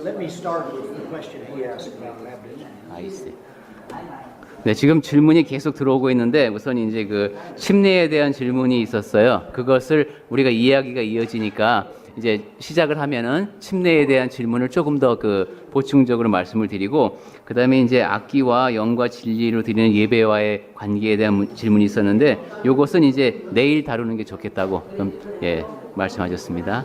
Let me start with the question he asked about baptism. I see. 네, 지금 질문이 계속 들어오고 있는데 우선 이제 그 침례에 대한 질문이 있었어요. 그것을 우리가 이야기가 이어지니까 이제 시작을 하면은 침례에 대한 질문을 조금 더 그 보충적으로 말씀을 드리고 그다음에 이제 악기와 영과 진리로 드리는 예배와의 관계에 대한 질문이 있었는데 요것은 이제 내일 다루는 게 좋겠다고 예, 말씀하셨습니다.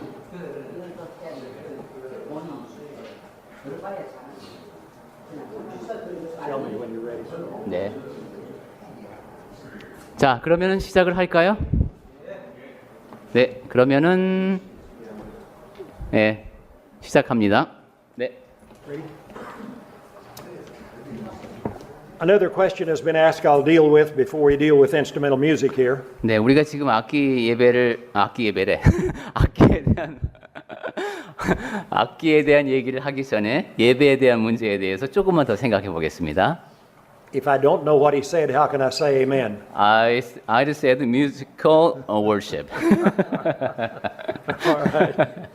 네. 자, 그러면은 시작을 할까요? 네, 그러면은 네, 시작합니다. 네. Another question has been asked I'll deal with before we deal with instrumental music here. 네, 우리가 지금 악기에 대한 악기에 대한 얘기를 하기 전에 예배에 대한 문제에 대해서 조금만 더 생각해 보겠습니다. If I don't know what he said, how can I say amen? I said musical worship. All right.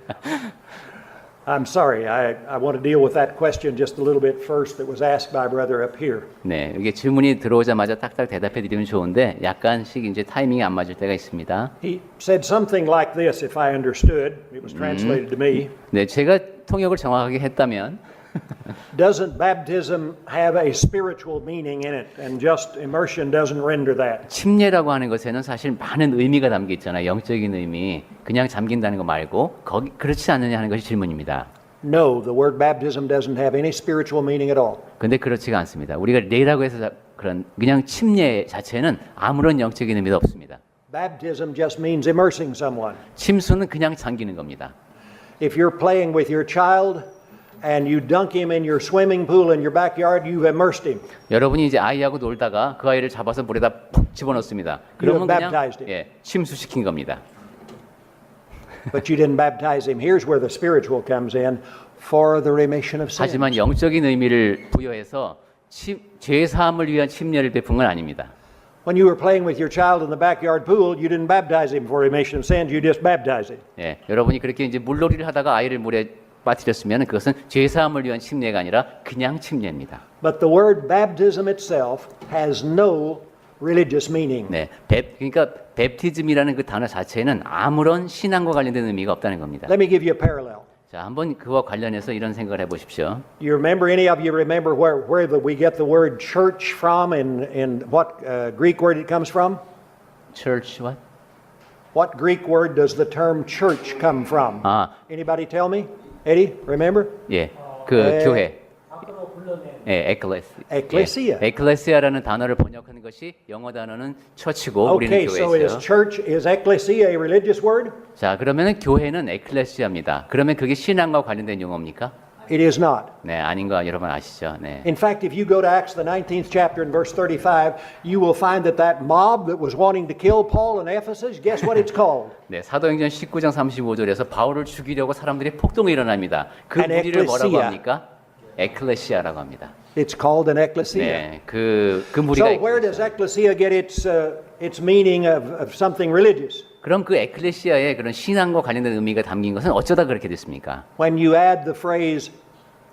I'm sorry. I want to deal with that question just a little bit first that was asked by a brother up here. 네, 이게 질문이 들어오자마자 딱딱 대답해 드리면 좋은데 약간씩 이제 타이밍이 안 맞을 때가 있습니다. He said something like this, if I understood. It was translated to me. 네, 제가 통역을 정확하게 했다면 Doesn't baptism have a spiritual meaning in it, and just immersion doesn't render that? 침례라고 하는 것에는 사실 많은 의미가 담겨 있잖아요. 영적인 의미. 그냥 잠긴다는 거 말고 그렇지 않느냐 하는 것이 질문입니다. No, the word baptism doesn't have any spiritual meaning at all. 근데 그렇지가 않습니다. 우리가 레라고 해서 그냥 침례 자체는 아무런 영적인 의미도 없습니다. Baptism just means immersing someone. 침수는 그냥 잠기는 겁니다. If you're playing with your child and you dunk him in your swimming pool in your backyard, you've immersed him. 여러분이 이제 아이하고 놀다가 그 아이를 잡아서 물에다 푹 집어넣습니다. 그러면 그냥 침수시킨 겁니다. But you didn't baptize him. Here's where the spiritual comes in, for the remission of sins. 하지만 영적인 의미를 부여해서 죄 사함을 위한 침례를 베푼 건 아닙니다. When you were playing with your child in the backyard pool, you didn't baptize him for remission of sins. You just baptized him. 예, 여러분이 그렇게 이제 물놀이를 하다가 아이를 물에 빠뜨렸으면 그것은 죄 사함을 위한 침례가 아니라 그냥 침례입니다. But the word baptism itself has no religious meaning. 네, 그러니까 베프티즘이라는 그 단어 자체는 아무런 신앙과 관련된 의미가 없다는 겁니다. Let me give you a parallel. 자, 한번 그와 관련해서 이런 생각을 해보십시오. Do you remember, any of you remember where we get the word church from and what Greek word it comes from? Church what? What Greek word does the term church come from? Anybody tell me? Eddie, remember? 예, 그 교회. 예, Ecclesia. 예, 에클레시아라는 단어를 번역하는 것이 영어 단어는 처치고 우리는 Okay, so 교회죠. is ecclesia a religious word? 자, 그러면은 교회는 에클레시아입니다. 그러면 그게 신앙과 관련된 용어입니까? It is not. 네, 아닌 거 여러분 아시죠? 네. In fact, if you go to Acts the 19th chapter and verse 35, you will find that mob that was wanting to kill Paul in Ephesus, guess what it's called? 네, 사도행전 19장 35절에서 바울을 죽이려고 사람들이 폭동이 일어납니다. 그 An 무리를 뭐라고 ecclesia. 합니까? 에클레시아라고 합니다. It's called an ecclesia. 네, 그 무리가 So where does ecclesia get its meaning of something religious? 그럼 그 에클레시아의 그런 신앙과 관련된 의미가 담긴 것은 어쩌다 그렇게 됐습니까? When you add the phrase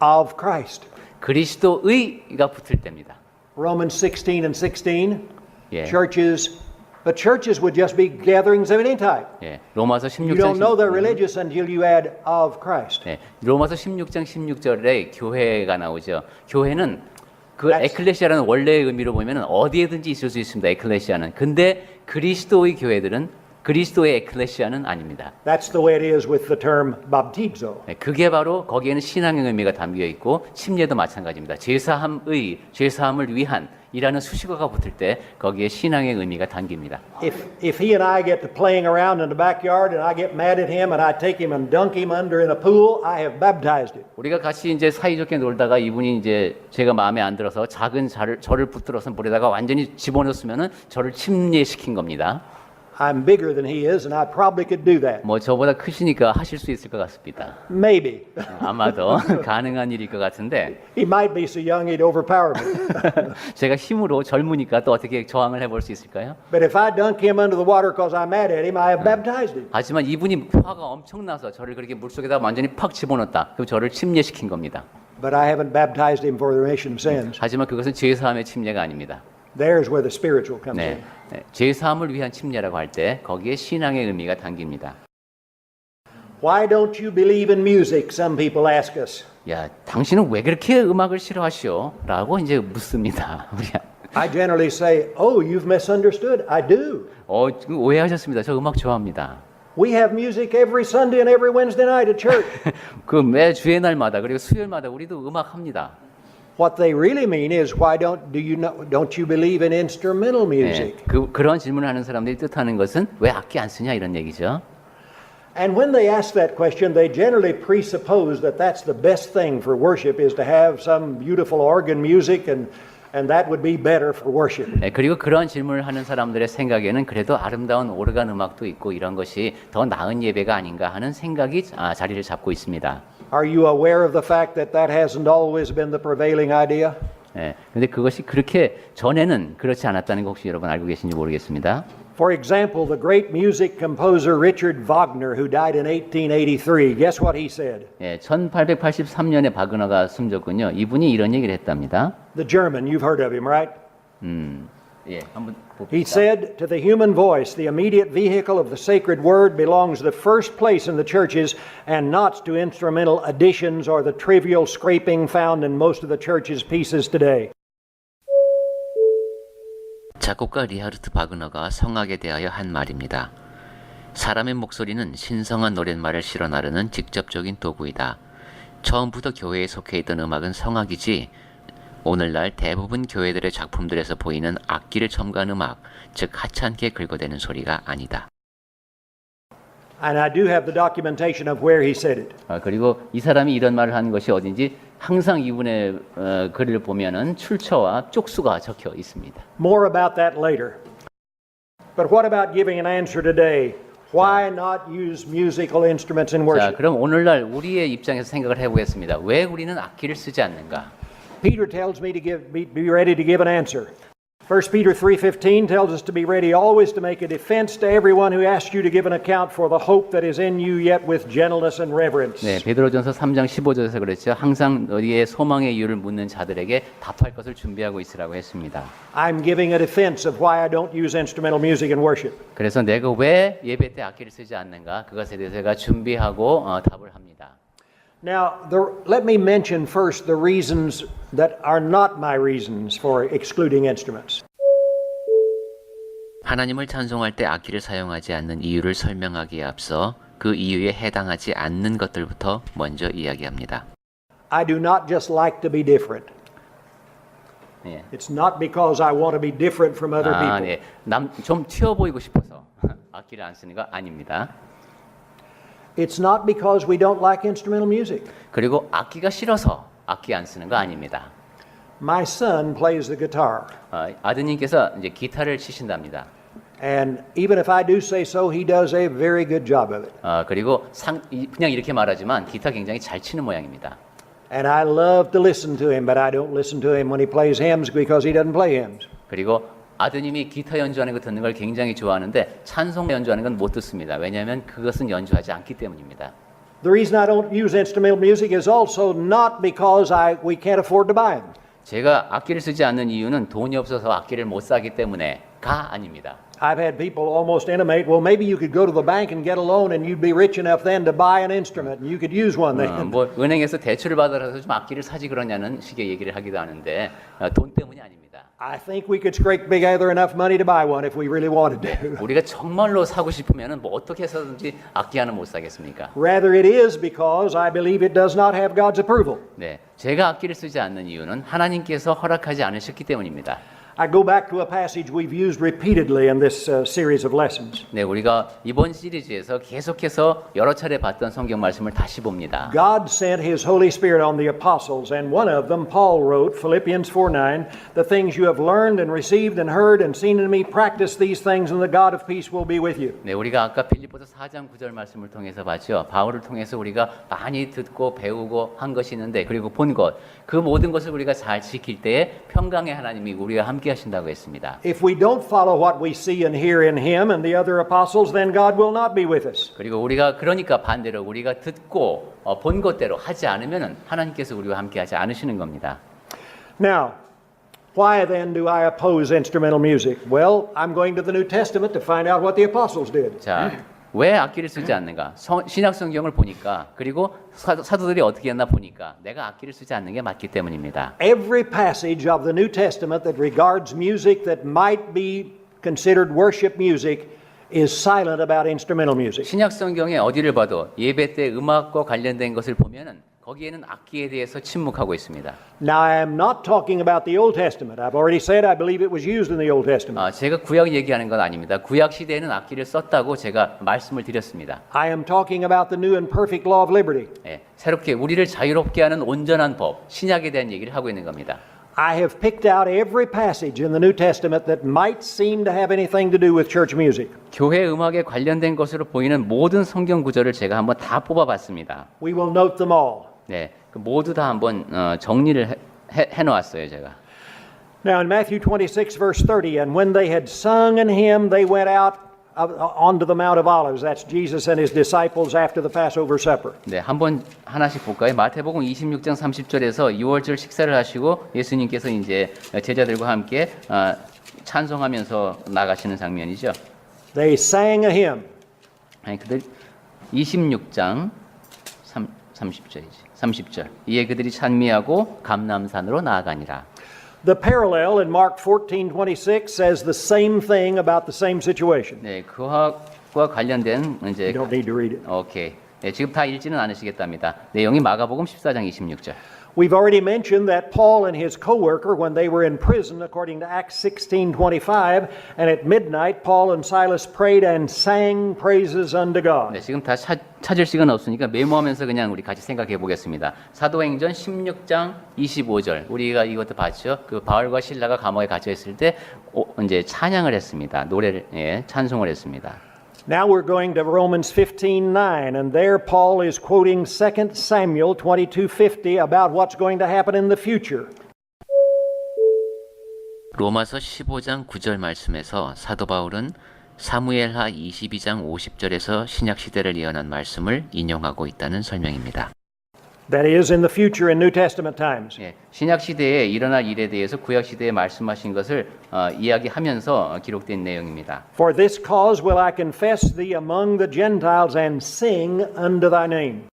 of Christ. 그리스도의가 붙을 때입니다. Romans 16 and 16. 예. But churches would just be gatherings of any type. 예, 로마서 You 16장 don't know they're religious until you add of Christ. 예, 로마서 16장 16절에 교회가 나오죠. 교회는 그 에클레시아라는 원래의 의미로 보면 어디에든지 있을 수 있습니다. 에클레시아는. 근데 그리스도의 교회들은 그리스도의 에클레시아는 아닙니다. That's the way it is with the term baptizo. 네, 그게 바로 거기에는 신앙의 의미가 담겨 있고 침례도 마찬가지입니다. 죄사함을 위한 이라는 수식어가 붙을 때 거기에 신앙의 의미가 담깁니다. If he and I get to playing around in the backyard and I get mad at him and I take him and dunk him under in a pool, I have baptized him. 우리가 같이 이제 사이좋게 놀다가 이분이 이제 제가 마음에 안 들어서 작은 저를 붙들어서 물에다가 완전히 집어넣었으면은 저를 침례시킨 겁니다. I'm bigger than he is, and I probably could do that. 뭐 저보다 크시니까 하실 수 있을 것 같습니다. Maybe. 아마도 가능한 일일 것 같은데 He might be so young he'd overpower me. 제가 힘으로 젊으니까 또 어떻게 저항을 해볼 수 있을까요? But if I dunk him under the water because I'm mad at him, I have baptized him. 하지만 이분이 화가 엄청나서 저를 그렇게 물속에다 완전히 팍 집어넣었다. 그럼 저를 침례시킨 겁니다. But I haven't baptized him for the remission of sins. 하지만 그것은 죄사함의 침례가 아닙니다. There's where the spiritual comes 네, in. 네, 죄사함을 위한 침례라고 할 때 거기에 신앙의 의미가 담깁니다. Why don't you believe in music? Some people ask us. 야, 당신은 왜 그렇게 음악을 싫어하시오? 라고 이제 묻습니다. 우리 I generally say, oh, you've misunderstood. I do. 오해하셨습니다. 저 음악 좋아합니다. We have music every Sunday and every Wednesday night at church. 그 매 주의 날마다 그리고 수요일마다 우리도 음악 합니다. What they really mean is, why don't you believe in instrumental music? 네, 그런 질문을 하는 사람들이 뜻하는 것은 왜 악기 안 쓰냐 이런 얘기죠. And when they ask that question, they generally presuppose that that's the best thing for worship is to have some beautiful organ music and that would be better for worship. 네, 그리고 그런 질문을 하는 사람들의 생각에는 그래도 아름다운 오르간 음악도 있고 이런 것이 더 나은 예배가 아닌가 하는 생각이 자리를 잡고 있습니다. Are you aware of the fact that that hasn't always been the prevailing idea? 네, 근데 그것이 그렇게 전에는 그렇지 않았다는 거 혹시 여러분 알고 계신지 모르겠습니다. For example, the great music composer Richard Wagner, who died in 1883, guess what he said? 예, 1883년에 바그너가 숨졌군요. 이분이 이런 얘기를 했답니다. The German, you've heard of him, right? 예, 한번 He 봅시다. said, to the human voice, the immediate vehicle of the sacred word belongs the first place in the churches and not to instrumental additions or the trivial scraping found in most of the church's pieces today. 작곡가 리하르트 바그너가 성악에 대하여 한 말입니다. 사람의 목소리는 신성한 노랫말을 실어 나르는 직접적인 도구이다. 처음부터 교회에 속해 있던 음악은 성악이지 오늘날 대부분 교회들의 작품들에서 보이는 악기를 첨가한 음악, 즉 하찮게 긁어대는 소리가 아니다. And I do have the documentation of where he said it. 그리고 이 사람이 이런 말을 하는 것이 어딘지 항상 이분의 글을 보면은 출처와 쪽수가 적혀 있습니다. More about that later. But what about giving an answer today? Why not use musical instruments in 자, worship? 그럼 오늘날 우리의 입장에서 생각을 해보겠습니다. 왜 우리는 악기를 쓰지 않는가? Peter tells me to be ready to give an answer. 1 Peter 3:15 tells us to be ready always to make a defense to everyone who asks you to give an account for the hope that is in you yet with gentleness and reverence. 네, 베드로전서 3장 15절에서 그랬죠. 항상 너희의 소망의 이유를 묻는 자들에게 답할 것을 준비하고 있으라고 했습니다. I'm giving a defense of why I don't use instrumental music in worship. 그래서 내가 왜 예배 때 악기를 쓰지 않는가? 그것에 대해서 제가 준비하고 답을 합니다. Now, let me mention first the reasons that are not my reasons for excluding instruments. 하나님을 찬송할 때 악기를 사용하지 않는 이유를 설명하기에 앞서 그 이유에 해당하지 않는 것들부터 먼저 이야기합니다. I do not just like to be different. 네. It's not because I want to be different from other people. 네. 좀 튀어 보이고 싶어서 악기를 안 쓰는 거 아닙니다. It's not because we don't like instrumental music. 그리고 악기가 싫어서 악기 안 쓰는 거 아닙니다. My son plays the guitar. 아드님께서 이제 기타를 치신답니다. And even if I do say so, he does a very good job of it. 그리고 그냥 이렇게 말하지만 기타 굉장히 잘 치는 모양입니다. And I love to listen to him, but I don't listen to him when he plays hymns because he doesn't play hymns. 그리고 아드님이 기타 연주하는 거 듣는 걸 굉장히 좋아하는데 찬송 연주하는 건 못 듣습니다. 왜냐하면 그것은 연주하지 않기 때문입니다. The reason I don't use instrumental music is also not because we can't afford to buy them. 제가 악기를 쓰지 않는 이유는 돈이 없어서 악기를 못 사기 때문에가 아닙니다. I've had people almost intimate, well, maybe you could go to the bank and get a loan and you'd be rich enough then to buy an instrument and you could use one then. 뭐 은행에서 대출을 받아서 좀 악기를 사지 그러냐는 식의 얘기를 하기도 하는데 돈 때문이 아닙니다. I think we could scrape together enough money to buy one if we really wanted to. 우리가 정말로 사고 싶으면은 뭐 어떻게 해서든지 악기 하나 못 사겠습니까? Rather, it is because I believe it does not have God's approval. 네, 제가 악기를 쓰지 않는 이유는 하나님께서 허락하지 않으셨기 때문입니다. I go back to a passage we've used repeatedly in this series of lessons. 네, 우리가 이번 시리즈에서 계속해서 여러 차례 봤던 성경 말씀을 다시 봅니다. God sent His Holy Spirit on the apostles, and one of them, Paul wrote, Philippians 4:9, the things you have learned and received and heard and seen in me, practice these things, and the God of peace will be with you. 네, 우리가 아까 빌립보서 4장 9절 말씀을 통해서 봤죠. 바울을 통해서 우리가 많이 듣고 배우고 한 것이 있는데 그리고 본 것, 그 모든 것을 우리가 잘 지킬 때에 평강의 하나님이 우리와 함께 하신다고 했습니다. If we don't follow what we see and hear in Him and the other apostles, then God will not be with us. 그리고 우리가 그러니까 반대로 우리가 듣고 본 것대로 하지 않으면은 하나님께서 우리와 함께 하지 않으시는 겁니다. Now, why then do I oppose instrumental music? Well, I'm going to the New Testament to find out what the apostles did. 자, 왜 악기를 쓰지 않는가? 신약 성경을 보니까 그리고 사도들이 어떻게 했나 보니까 내가 악기를 쓰지 않는 게 맞기 때문입니다. Every passage of the New Testament that regards music that might be considered worship music is silent about instrumental music. 신약 성경에 어디를 봐도 예배 때 음악과 관련된 것을 보면은 거기에는 악기에 대해서 침묵하고 있습니다. Now, I am not talking about the Old Testament. I've already said I believe it was used in the Old Testament. 제가 구약 얘기하는 건 아닙니다. 구약 시대에는 악기를 썼다고 제가 말씀을 드렸습니다. I am talking about the new and perfect law of liberty. 예, 새롭게 우리를 자유롭게 하는 온전한 법, 신약에 대한 얘기를 하고 있는 겁니다. I have picked out every passage in the New Testament that might seem to have anything to do with church music. 교회 음악에 관련된 것으로 보이는 모든 성경 구절을 제가 한번 다 뽑아봤습니다. We will note them all. 네, 모두 다 한번 정리를 해놓았어요, 제가. Now in Matthew 26 verse 30, and when they had sung an hymn, they went out onto the Mount of Olives. That's Jesus and his disciples after the Passover supper. 네, 한번 하나씩 볼까요? 마태복음 26장 30절에서 유월절 식사를 하시고 예수님께서 이제 제자들과 함께 찬송하면서 나가시는 장면이죠. They sang a hymn. 아니, 그들 26장 30절. 이에 그들이 찬미하고 감람산으로 나아가니라. The parallel in Mark 14:26 says the same thing about the same situation. 네, 그와 관련된 이제 You don't need to read it. 오케이. 네, 지금 다 읽지는 않으시겠답니다. 내용이 마가복음 14장 26절. We've already mentioned that Paul and his co-worker, when they were in prison, according to Acts 16:25, and at midnight, Paul and Silas prayed and sang praises unto God. 네, 지금 다 찾을 시간 없으니까 메모하면서 그냥 우리 같이 생각해 보겠습니다. 사도행전 16장 25절. 우리가 이것도 봤죠. 그 바울과 실라가 감옥에 갇혀 있을 때 이제 찬양을 했습니다. 노래를 찬송을 했습니다. Now we're going to Romans 15:9, and there Paul is quoting 2 Samuel 22:50 about what's going to happen in the future. 로마서 15장 9절 말씀에서 사도 바울은 사무엘하 22장 50절에서 신약 시대를 예언한 말씀을 인용하고 있다는 설명입니다. That is in the future in New Testament times. 예, 신약 시대에 일어날 일에 대해서 구약 시대에 말씀하신 것을 이야기하면서 기록된 내용입니다. For this cause will I confess thee among the Gentiles and sing unto thy name.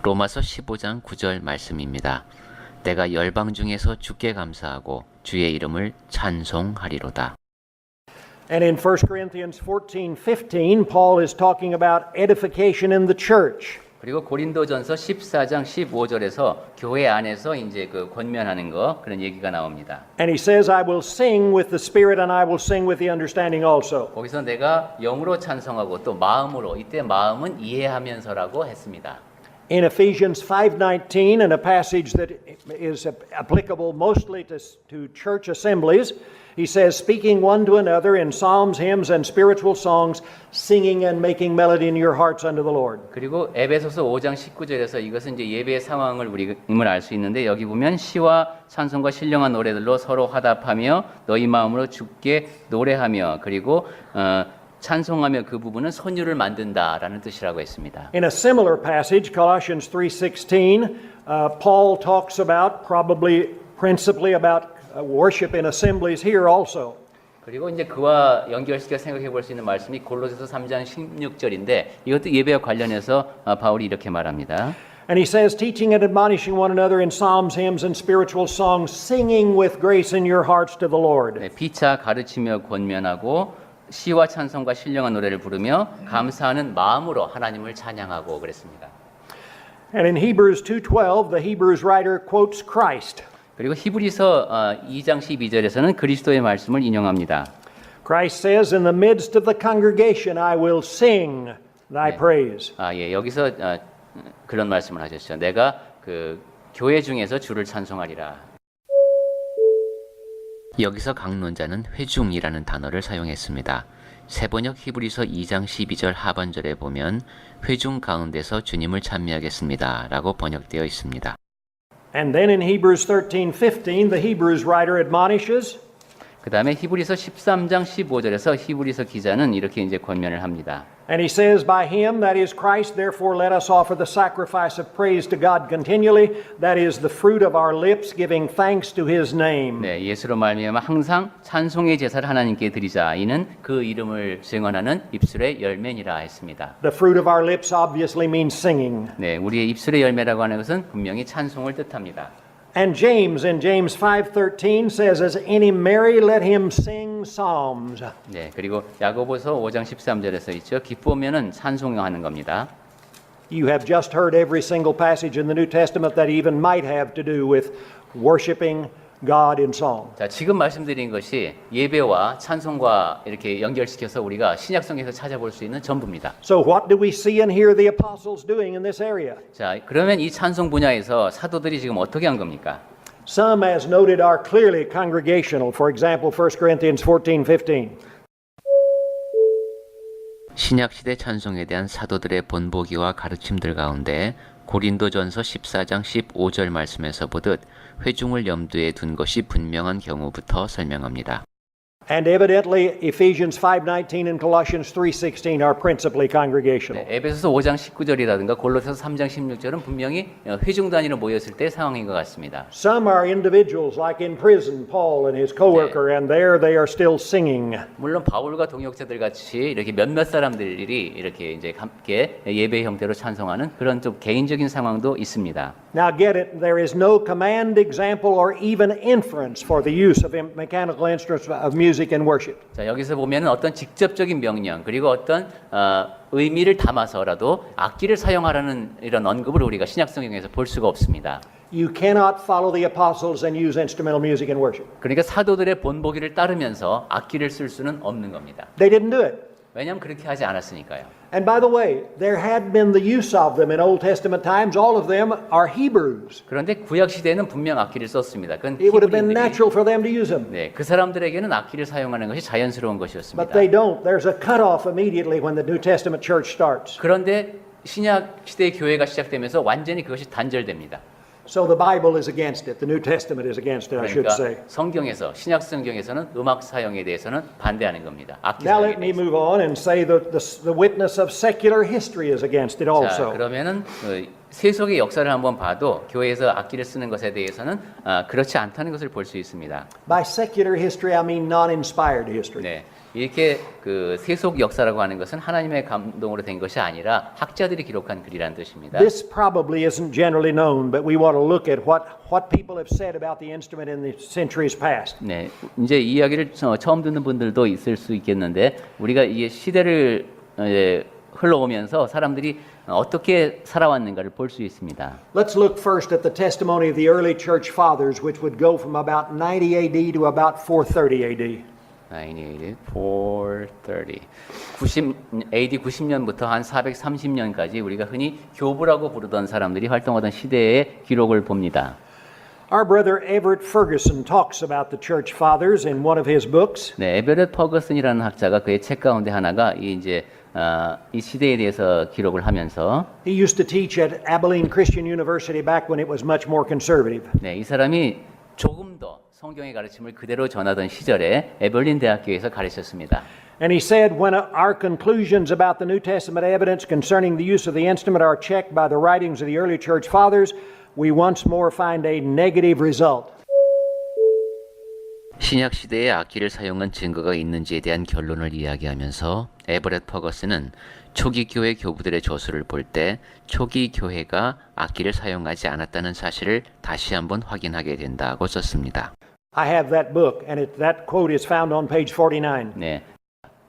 로마서 15장 9절 말씀입니다. 내가 열방 중에서 주께 감사하고 주의 이름을 찬송하리로다. And in 1 Corinthians 14:15, Paul is talking about edification in the church. 그리고 고린도전서 14장 15절에서 교회 안에서 이제 그 권면하는 거 그런 얘기가 나옵니다. And he says, I will sing with the Spirit and I will sing with the understanding also. 거기서 내가 영으로 찬송하고 또 마음으로, 이때 마음은 이해하면서라고 했습니다. In Ephesians 5:19, in a passage that is applicable mostly to church assemblies, he says, speaking one to another in psalms, hymns, and spiritual songs, singing and making melody in your hearts unto the Lord. 그리고 에베소서 5장 19절에서 이것은 이제 예배의 상황을 우리임을 알 수 있는데 여기 보면 시와 찬송과 신령한 노래들로 서로 화답하며 너희 마음으로 주께 노래하며 그리고 찬송하며 그 부분은 선율을 만든다라는 뜻이라고 했습니다. In a similar passage, Colossians 3:16, Paul talks about principally about worship in assemblies here also. 그리고 이제 그와 연결시켜 생각해 볼 수 있는 말씀이 골로새서 3장 16절인데 이것도 예배와 관련해서 바울이 이렇게 말합니다. And he says, teaching and admonishing one another in psalms, hymns, and spiritual songs, singing with grace in your hearts to the Lord. 네, 피차 가르치며 권면하고 시와 찬송과 신령한 노래를 부르며 감사하는 마음으로 하나님을 찬양하고 그랬습니다. And in Hebrews 2:12, the Hebrews writer quotes Christ. 그리고 히브리서 2장 12절에서는 그리스도의 말씀을 인용합니다. Christ says, "In the midst of the congregation I will sing thy praise." 예, 여기서 그런 말씀을 하셨죠. 내가 그 교회 중에서 주를 찬송하리라. 여기서 강론자는 회중이라는 단어를 사용했습니다. 세번역 히브리서 2장 12절 하반절에 보면 회중 가운데서 주님을 찬미하겠습니다 라고 번역되어 있습니다. And then in Hebrews 13:15, the Hebrews writer admonishes, 그 다음에 히브리서 13장 15절에서 히브리서 기자는 이렇게 이제 권면을 합니다. and he says, "By him, that is Christ, therefore let us offer the sacrifice of praise to God continually, that is the fruit of our lips, giving thanks to his name." 네, 예수로 말미암아 항상 찬송의 제사를 하나님께 드리자. 이는 그 이름을 증언하는 입술의 열매니라 했습니다. The fruit of our lips obviously means singing. 네, 우리의 입술의 열매라고 하는 것은 분명히 찬송을 뜻합니다. And James in James 5:13 says, "As any merry, let him sing psalms." 네, 그리고 야고보서 5장 13절에서 있죠. 기쁘면은 찬송하는 겁니다. You have just heard every single passage in the New Testament that even might have to do with worshiping God in song. 자, 지금 말씀드린 것이 예배와 찬송과 이렇게 연결시켜서 우리가 신약성에서 찾아볼 수 있는 전부입니다. So what do we see and hear the apostles doing in this area? 자, 그러면 이 찬송 분야에서 사도들이 지금 어떻게 한 겁니까? Some, as noted, are clearly congregational. For example, 1 Corinthians 14:15. 신약시대 찬송에 대한 사도들의 본보기와 가르침들 가운데 고린도전서 14장 15절 말씀에서 보듯 회중을 염두에 둔 것이 분명한 경우부터 설명합니다. And evidently, Ephesians 5:19 and Colossians 3:16 are principally congregational. 네, 에베소서 5장 19절이라든가 골로새서 3장 16절은 분명히 회중 단위로 모였을 때 상황인 것 같습니다. Some are individuals, like in prison, Paul and his co-worker, and there they are still singing. 물론 바울과 동역자들 같이 이렇게 몇몇 사람들이 이렇게 이제 함께 예배 형태로 찬송하는 그런 좀 개인적인 상황도 있습니다. Now get it, there is no command, example, or even inference for the use of mechanical instruments of music and worship. 자, 여기서 보면은 어떤 직접적인 명령 그리고 어떤 의미를 담아서라도 악기를 사용하라는 이런 언급을 우리가 신약성경에서 볼 수가 없습니다. You cannot follow the apostles and use instrumental music in worship. 그러니까 사도들의 본보기를 따르면서 악기를 쓸 수는 없는 겁니다. They didn't do it. 왜냐하면 그렇게 하지 않았으니까요. And by the way, there had been the use of them in Old Testament times. All of them are Hebrews. 그런데 구약 시대에는 분명 악기를 썼습니다. 그건 It would have been 히브리인들이 natural for them to use them. 네, 그 사람들에게는 악기를 사용하는 것이 자연스러운 것이었습니다. But they don't. There's a cutoff immediately when the New Testament church starts. 그런데 신약 시대의 교회가 시작되면서 완전히 그것이 단절됩니다. So the Bible is against it. The New Testament is against it, I should say. 그러니까 성경에서 신약 성경에서는 음악 사용에 대해서는 반대하는 겁니다. 악기 Now 사용에 let me 대해서. move on and say that the witness of secular history is against it 자, also. 그러면은 세속의 역사를 한번 봐도 교회에서 악기를 쓰는 것에 대해서는 그렇지 않다는 것을 볼 수 있습니다. By secular history, I mean non-inspired history. 네, 이렇게 그 세속 역사라고 하는 것은 하나님의 감동으로 된 것이 아니라 학자들이 기록한 글이라는 뜻입니다. This probably isn't generally known, but we want to look at what people have said about the instrument in the centuries past. 네, 이제 이 이야기를 처음 듣는 분들도 있을 수 있겠는데 우리가 이 시대를 흘러오면서 사람들이 어떻게 살아왔는가를 볼 수 있습니다. Let's look first at the testimony of the early church fathers, which would go from about 90 AD to about 430 AD. 430. AD 90년부터 한 430년까지 우리가 흔히 교부라고 부르던 사람들이 활동하던 시대의 기록을 봅니다. Our brother Everett Ferguson talks about the church fathers in one of his books. 네, 에베렛 퍼거슨이라는 학자가 그의 책 가운데 하나가 이 시대에 대해서 기록을 하면서 He used to teach at Abilene Christian University back when it was much more conservative. 네, 이 사람이 조금 더 성경의 가르침을 그대로 전하던 시절에 에벌린 대학교에서 가르쳤습니다. And he said, when our conclusions about the New Testament evidence concerning the use of the instrument are checked by the writings of the early church fathers, we once more find a negative result. 신약 시대에 악기를 사용한 증거가 있는지에 대한 결론을 이야기하면서 에버렛 퍼거슨은 초기 교회 교부들의 저수를 볼 때 초기 교회가 악기를 사용하지 않았다는 사실을 다시 한번 확인하게 된다고 썼습니다. I have that book, and that quote is found on page 49. 네,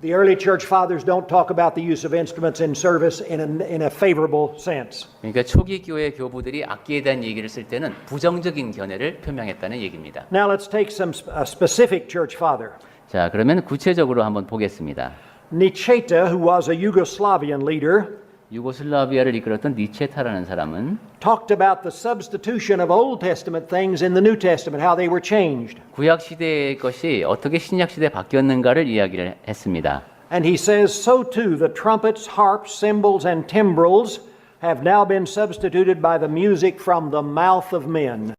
The early church fathers don't talk about the use of instruments in service in a favorable sense. 그러니까 초기 교회 교부들이 악기에 대한 얘기를 쓸 때는 부정적인 견해를 표명했다는 얘기입니다. Now let's take a specific church father. 자, 그러면 구체적으로 한번 보겠습니다. Nietzsche, who was a Yugoslavian leader, 유고슬라비아를 이끌었던 니체타라는 사람은 talked about the substitution of Old Testament things in the New Testament, how they were changed. 구약 시대의 것이 어떻게 신약 시대에 바뀌었는가를 이야기를 했습니다. And he says, so too the trumpets, harps, cymbals, and timbrels have now been substituted by the music from the mouth of men.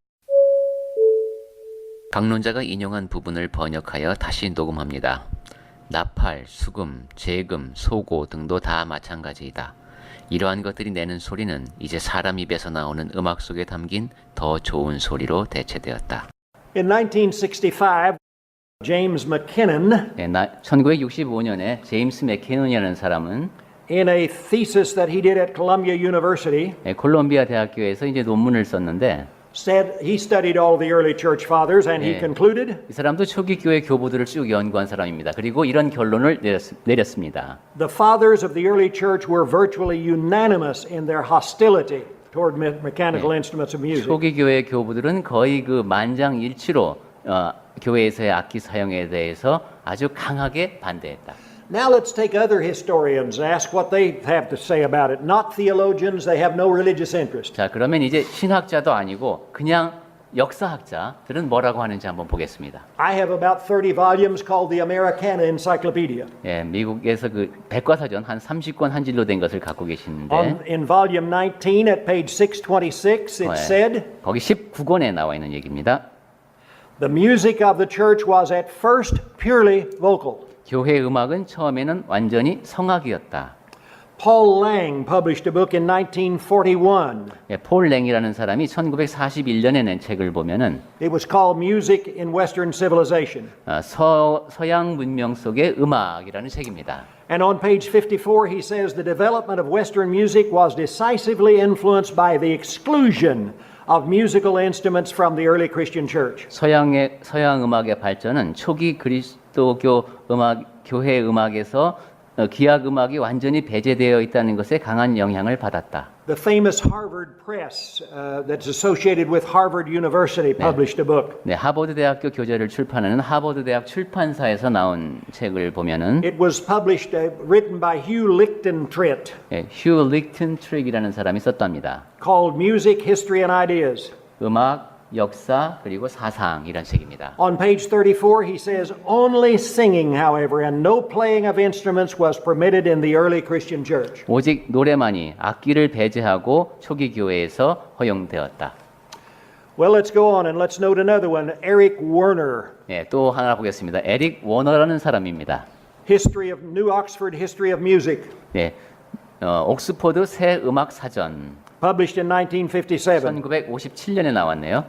강론자가 인용한 부분을 번역하여 다시 녹음합니다. 나팔, 수금, 재금, 소고 등도 다 마찬가지이다. 이러한 것들이 내는 소리는 이제 사람 입에서 나오는 음악 속에 담긴 더 좋은 소리로 대체되었다. In 1965, James McKinnon, 1965년에 제임스 맥케논이라는 사람은 in a thesis that he did at Columbia University, 콜롬비아 대학교에서 이제 논문을 썼는데 said he studied all the early church fathers and he concluded, 이 사람도 초기 교회 교부들을 쭉 연구한 사람입니다. 그리고 이런 결론을 내렸습니다. the fathers of the early church were virtually unanimous in their hostility toward mechanical instruments of music. 초기 교회 교부들은 거의 그 만장일치로 교회에서의 악기 사용에 대해서 아주 강하게 반대했다. Now let's take other historians and ask what they have to say about it. Not theologians, they have no religious interest. 자, 그러면 이제 신학자도 아니고 그냥 역사학자들은 뭐라고 하는지 한번 보겠습니다. I have about 30 volumes called the Americana Encyclopedia. 예, 미국에서 그 백과사전 한 30권 한 질로 된 것을 갖고 계시는데 In volume 19 at page 626 it said, 거기 19권에 나와 있는 얘기입니다. the music of the church was at first purely vocal. 교회 음악은 처음에는 완전히 성악이었다. Paul Lang published a book in 1941. 예, 폴 랭이라는 사람이 1941년에 낸 책을 보면은 It was called Music in Western Civilization. 서양 문명 속의 음악이라는 책입니다. And on page 54 he says the development of Western music was decisively influenced by the exclusion of musical instruments from the early Christian church. 서양 음악의 발전은 초기 그리스도교 교회 음악에서 기악 음악이 완전히 배제되어 있다는 것에 강한 영향을 받았다. The famous Harvard Press that's associated with Harvard University published a book. 네, 하버드 대학교 교재를 출판하는 하버드 대학 출판사에서 나온 책을 보면은 It was published, written by Hugh Lichtentritt, 휴 릭튼트릭이라는 사람이 썼답니다. called Music, History and Ideas. 음악, 역사 그리고 사상이란 책입니다. On page 34 he says only singing, however, and no playing of instruments was permitted in the early Christian church. 오직 노래만이 악기를 배제하고 초기 교회에서 허용되었다. Well, let's go on and let's note another one, Eric Werner. 네, 또 하나 보겠습니다. 에릭 워너라는 사람입니다. History of New Oxford History of Music, 네, 옥스퍼드 새 음악 사전 published in 1957. 1957년에 나왔네요.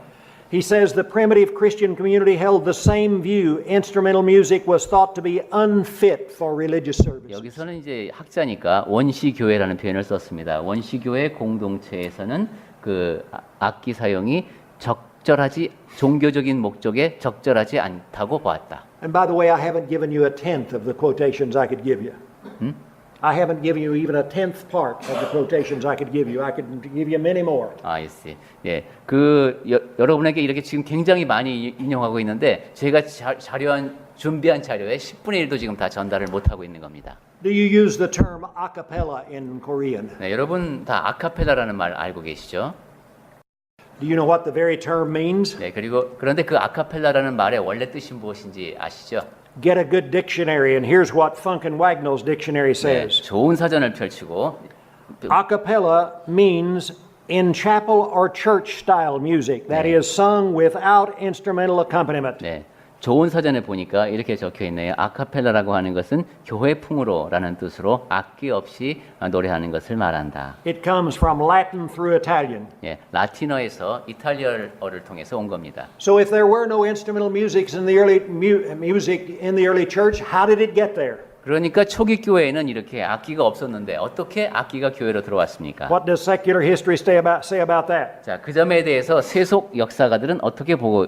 He says the primitive Christian community held the same view. Instrumental music was thought to be unfit for religious service. 여기서는 이제 학자니까 원시 교회라는 표현을 썼습니다. 원시 교회 공동체에서는 그 악기 사용이 적절하지 종교적인 목적에 적절하지 않다고 보았다. And by the way, I haven't given you a tenth of the quotations I could give you. I haven't given you even a tenth part of the quotations I could give you. I could give you many more. I see. 예, 여러분에게 이렇게 지금 굉장히 많이 인용하고 있는데 제가 준비한 자료의 10분의 1도 지금 다 전달을 못 하고 있는 겁니다. Do you use the term a cappella in Korean? 네, 여러분 다 아카펠라라는 말 알고 계시죠? Do you know what the very term means? 네, 그런데 그 아카펠라라는 말의 원래 뜻이 무엇인지 아시죠? Get a good dictionary, and here's what Funk and Wagnall's dictionary 네, says. 좋은 사전을 펼치고 A cappella means in chapel or church style music, that is sung without instrumental accompaniment. 네, 좋은 사전에 보니까 이렇게 적혀 있네요. 아카펠라라고 하는 것은 교회풍으로라는 뜻으로 악기 없이 노래하는 것을 말한다. It comes from Latin through Italian. 예, 라틴어에서 이탈리아어를 통해서 온 겁니다. So if there were no instrumental music in the early church, how did it get there? 그러니까 초기 교회에는 이렇게 악기가 없었는데 어떻게 악기가 교회로 들어왔습니까? What does secular history say about that? 자, 그 점에 대해서 세속 역사가들은 어떻게 보고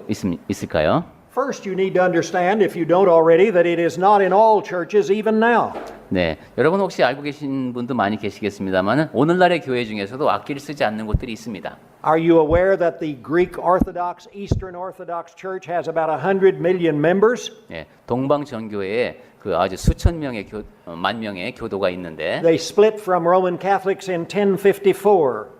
있을까요? First, you need to understand, if you don't already, that it is not in all churches even now. 네, 여러분 혹시 알고 계신 분도 많이 계시겠습니다만 오늘날의 교회 중에서도 악기를 쓰지 않는 곳들이 있습니다. Are you aware that the Greek Orthodox, Eastern Orthodox Church has about 100 million members? 네, 동방전교회에 그 아주 수천 명의 만 명의 교도가 있는데 They split from Roman Catholics in 1054.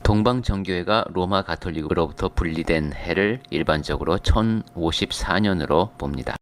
동방정교회가 로마 가톨릭으로부터 분리된 해를 일반적으로 1054년으로 봅니다.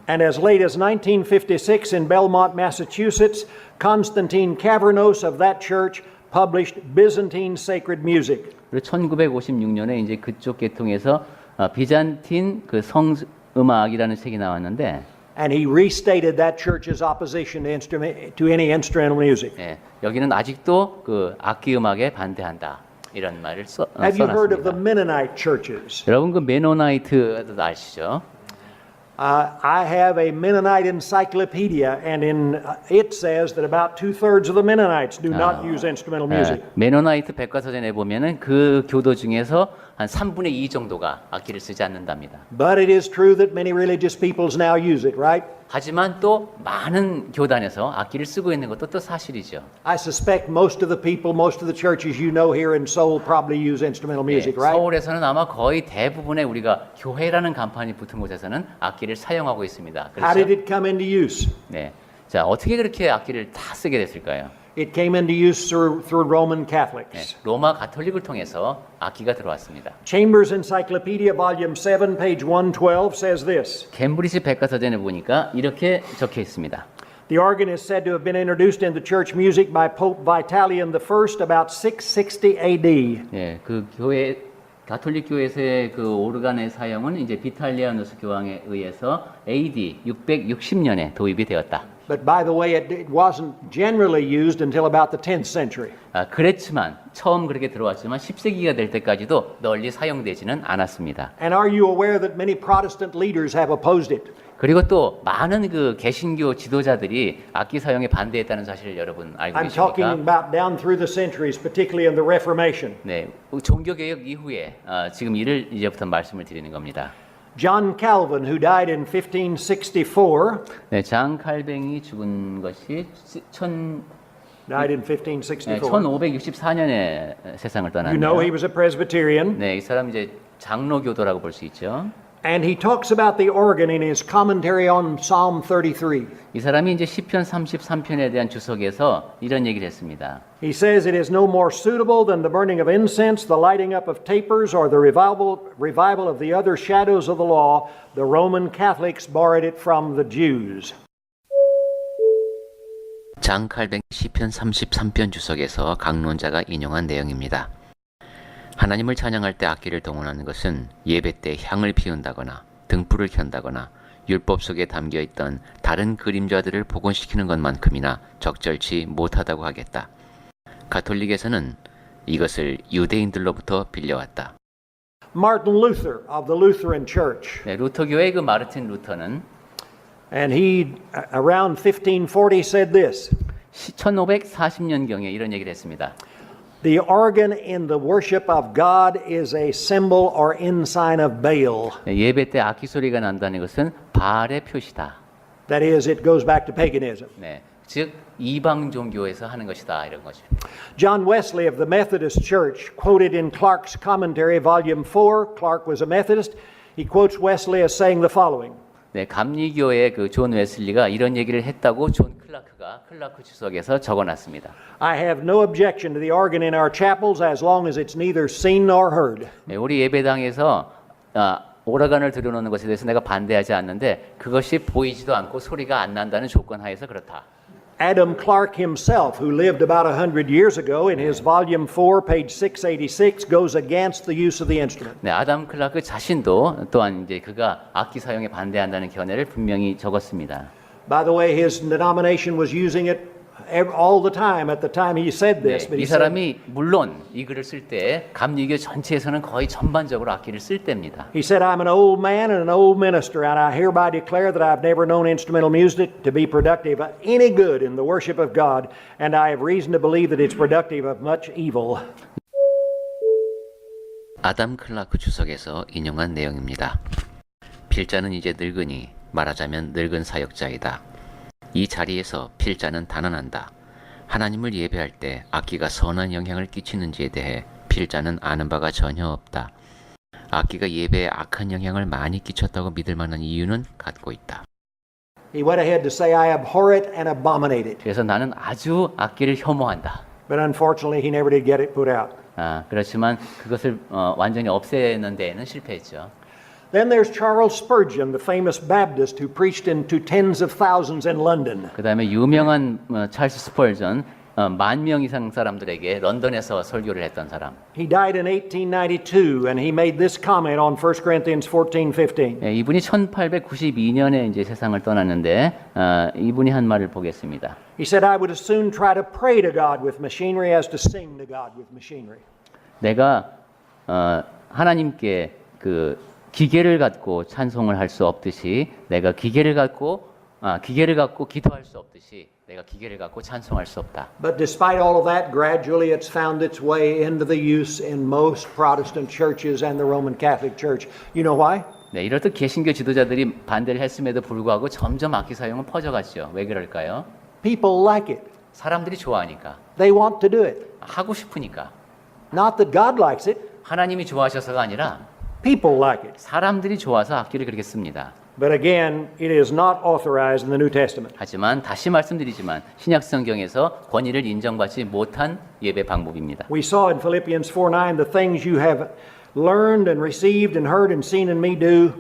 And as late as 1956 in Belmont, Massachusetts, Constantine Cavernos of that church published Byzantine sacred music. 그리고 1956년에 이제 그쪽 계통에서 비잔틴 그 성음악이라는 책이 나왔는데 And he restated that church's opposition to any instrumental music. 예, 여기는 아직도 그 악기 음악에 반대한다 이런 말을 Have you heard of the 써놨습니다. Mennonite churches? 여러분 그 메노나이트 아시죠? I have a Mennonite encyclopedia, and it says that about 2/3 of the Mennonites do not use instrumental music. 메노나이트 백과사전에 보면은 그 교도 중에서 한 3분의 2 정도가 악기를 쓰지 않는답니다. But it is true that many religious peoples now use it, right? 하지만 또 많은 교단에서 악기를 쓰고 있는 것도 또 사실이죠. I suspect most of the people, most of the churches you know here in Seoul probably use instrumental music, right? 서울에서는 아마 거의 대부분의 우리가 교회라는 간판이 붙은 곳에서는 악기를 사용하고 있습니다. How did 그래서 it come into use? 네, 자 어떻게 그렇게 악기를 다 쓰게 됐을까요? It came into use through Roman 네, Catholics. 로마 가톨릭을 통해서 악기가 들어왔습니다. Chambers Encyclopedia, Volume 7, page 112 says this. 캠브리지 백과사전에 보니까 이렇게 적혀 있습니다. The organ is said to have been introduced into church music by Pope Vitalian I about 660 AD. 예, 그 교회 가톨릭 교회에서의 그 오르간의 사용은 이제 비탈리아누스 교황에 의해서 AD 660년에 도입이 되었다. But by the way, it wasn't generally used until about the 10th century. 그랬지만 처음 그렇게 들어왔지만 10세기가 될 때까지도 널리 사용되지는 않았습니다. And are you aware that many Protestant leaders have opposed it? 그리고 또 많은 그 개신교 지도자들이 악기 사용에 반대했다는 사실을 여러분 알고 I'm talking 계십니까? about down through the centuries, particularly in the Reformation. 네, 종교 개혁 이후에 지금 이를 이제부터 말씀을 드리는 겁니다. John Calvin, who died in 1564, 네, 장 칼뱅이 죽은 것이 died in 1564. 1564년에 세상을 You know he 떠났네요. was a Presbyterian. 네, 이 사람 이제 장로교도라고 볼 수 있죠. And he talks about the organ in his commentary on Psalm 33. 이 사람이 이제 시편 33편에 대한 주석에서 이런 얘기를 했습니다. He says it is no more suitable than the burning of incense, the lighting up of tapers, or the revival of the other shadows of the law. The Roman Catholics borrowed it from the Jews. 장 칼뱅 시편 33편 주석에서 강론자가 인용한 내용입니다. 하나님을 찬양할 때 악기를 동원하는 것은 예배 때 향을 피운다거나 등불을 켠다거나 율법 속에 담겨있던 다른 그림자들을 복원시키는 것만큼이나 적절치 못하다고 하겠다. 가톨릭에서는 이것을 유대인들로부터 빌려왔다. Martin Luther of the Lutheran Church. 네, 루터교의 그 마르틴 루터는 And he, around 1540, said this. 1540년경에 이런 얘기를 했습니다. The organ in the worship of God is a symbol or ensign of Baal. 네, 예배 때 악기 소리가 난다는 것은 바알의 표시다. That is, it goes back to paganism. 네, 즉 이방 종교에서 하는 것이다 이런 거죠. John Wesley of the Methodist Church, quoted in Clark's commentary, volume 4, Clark was a Methodist, he quotes Wesley as saying the following. 네, 감리교의 그 존 웨슬리가 이런 얘기를 했다고 존 클라크 주석에서 적어놨습니다. I have no objection to the organ in our chapels as long as it's neither seen nor heard. 네, 우리 예배당에서 오라간을 들여놓는 것에 대해서 내가 반대하지 않는데 그것이 보이지도 않고 소리가 안 난다는 조건 하에서 그렇다. Adam Clark himself, who lived about 100 years ago, in his volume 4, page 686, goes against the use of the instrument. 네, 아담 클라크 자신도 또한 이제 그가 악기 사용에 반대한다는 견해를 분명히 적었습니다. By the way, his denomination was using it all the time at the time he said this. 네, But 이 he said, 사람이 물론 이 글을 쓸 때 감리교 전체에서는 거의 전반적으로 악기를 쓸 때입니다. he said, I'm an old man and an old minister, and I hereby declare that I've never known instrumental music to be productive of any good in the worship of God, and I have reason to believe that it's productive of much evil. 아담 클라크 주석에서 인용한 내용입니다. 필자는 이제 늙으니 말하자면 늙은 사역자이다. 이 자리에서 필자는 단언한다. 하나님을 예배할 때 악기가 선한 영향을 끼치는지에 대해 필자는 아는 바가 전혀 없다. 악기가 예배에 악한 영향을 많이 끼쳤다고 믿을 만한 이유는 갖고 있다. He went ahead to say, I abhor it and abominate it. 그래서 나는 아주 악기를 혐오한다. But unfortunately, he never did get it put out. 그렇지만 그것을 완전히 없애는 데에는 실패했죠. Then there's Charles Spurgeon, the famous Baptist who preached to tens of thousands in London. 그 다음에 유명한 찰스 스펄전, 10,000명 이상 사람들에게 런던에서 설교를 했던 사람. He died in 1892, and he made this comment on 1 Corinthians 14:15. 이분이 1892년에 이제 세상을 떠났는데 이분이 한 말을 보겠습니다. He said, I would as soon try to pray to God with machinery as to sing to God with machinery. 내가 하나님께 그 기계를 갖고 찬송을 할 수 없듯이 내가 기계를 갖고 기도할 수 없듯이 내가 기계를 갖고 찬송할 수 없다. But despite all of that, gradually it's found its way into the use in most Protestant churches and the Roman Catholic Church. You know why? 네, 이렇듯 개신교 지도자들이 반대를 했음에도 불구하고 점점 악기 사용은 퍼져갔죠. 왜 그럴까요? People like it. 사람들이 좋아하니까. They want to do it. 하고 싶으니까. Not that God likes it. 하나님이 좋아하셔서가 아니라 People like it. 사람들이 좋아서 악기를 그렇게 씁니다. But again, it is not authorized in the New Testament. 하지만 다시 말씀드리지만 신약 성경에서 권위를 인정받지 못한 예배 방법입니다. We saw in Philippians 4:9 the things you have learned and received and heard and seen in me do.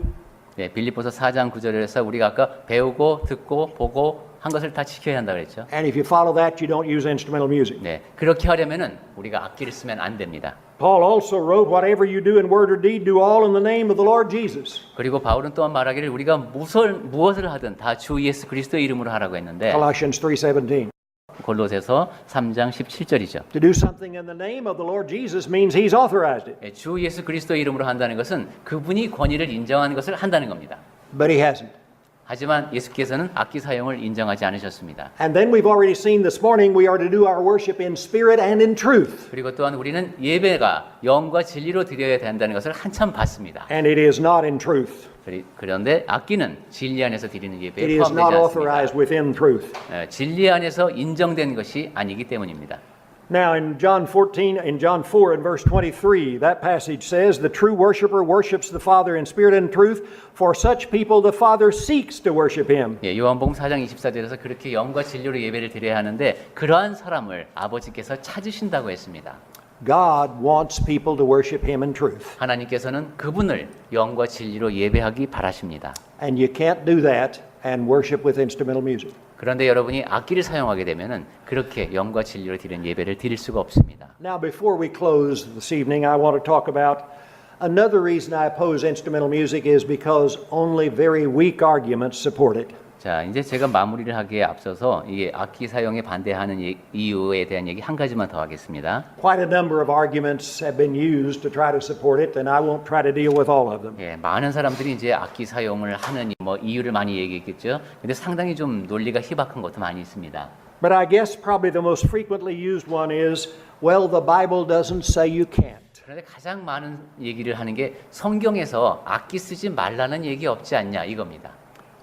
네, 빌립보서 4장 9절에서 우리가 아까 배우고 듣고 보고 한 것을 다 지켜야 한다 그랬죠. And if you follow that, you don't use instrumental music. 네, 그렇게 하려면은 우리가 악기를 쓰면 안 됩니다. Paul also wrote, whatever you do in word or deed, do all in the name of the Lord Jesus. 그리고 바울은 또한 말하기를 우리가 무엇을 하든 다 주 예수 그리스도의 이름으로 하라고 했는데 Colossians 3:17. 골로새서 3장 17절이죠. To do something in the name of the Lord Jesus means he's authorized it. 주 예수 그리스도의 이름으로 한다는 것은 그분이 권위를 인정하는 것을 한다는 겁니다. But he hasn't. 하지만 예수께서는 악기 사용을 인정하지 않으셨습니다. And then we've already seen this morning we are to do our worship in spirit and in truth. 그리고 또한 우리는 예배가 영과 진리로 드려야 된다는 것을 한참 봤습니다. And it is not in truth. 그런데 악기는 진리 안에서 드리는 It 예배에 is not 포함되지 authorized 않습니다. within truth. 진리 안에서 인정된 것이 아니기 때문입니다. Now in John 4 and verse 23, that passage says, the true worshiper worships the Father in spirit and truth. For such people the Father seeks to worship him. 요한복음 4장 24절에서 그렇게 영과 진리로 예배를 드려야 하는데 그러한 사람을 아버지께서 찾으신다고 했습니다. God wants people to worship him in truth. 하나님께서는 그분을 영과 진리로 예배하기 바라십니다. And you can't do that and worship with instrumental music. 그런데 여러분이 악기를 사용하게 되면은 그렇게 영과 진리로 드리는 예배를 드릴 수가 없습니다. Now before we close this evening, I want to talk about another reason I oppose instrumental music is because only very weak arguments support it. 자, 이제 제가 마무리를 하기에 앞서서 이 악기 사용에 반대하는 이유에 대한 얘기 한 가지만 더 하겠습니다. Quite a number of arguments have been used to try to support it, and I won't try to deal with all of them. 예, 많은 사람들이 이제 악기 사용을 하는 이유를 많이 얘기했겠죠. 근데 상당히 좀 논리가 희박한 것도 많이 있습니다. But I guess probably the most frequently used one is, well, the Bible doesn't say you can't. 그런데 가장 많은 얘기를 하는 게 성경에서 악기 쓰지 말라는 얘기 없지 않냐 이겁니다.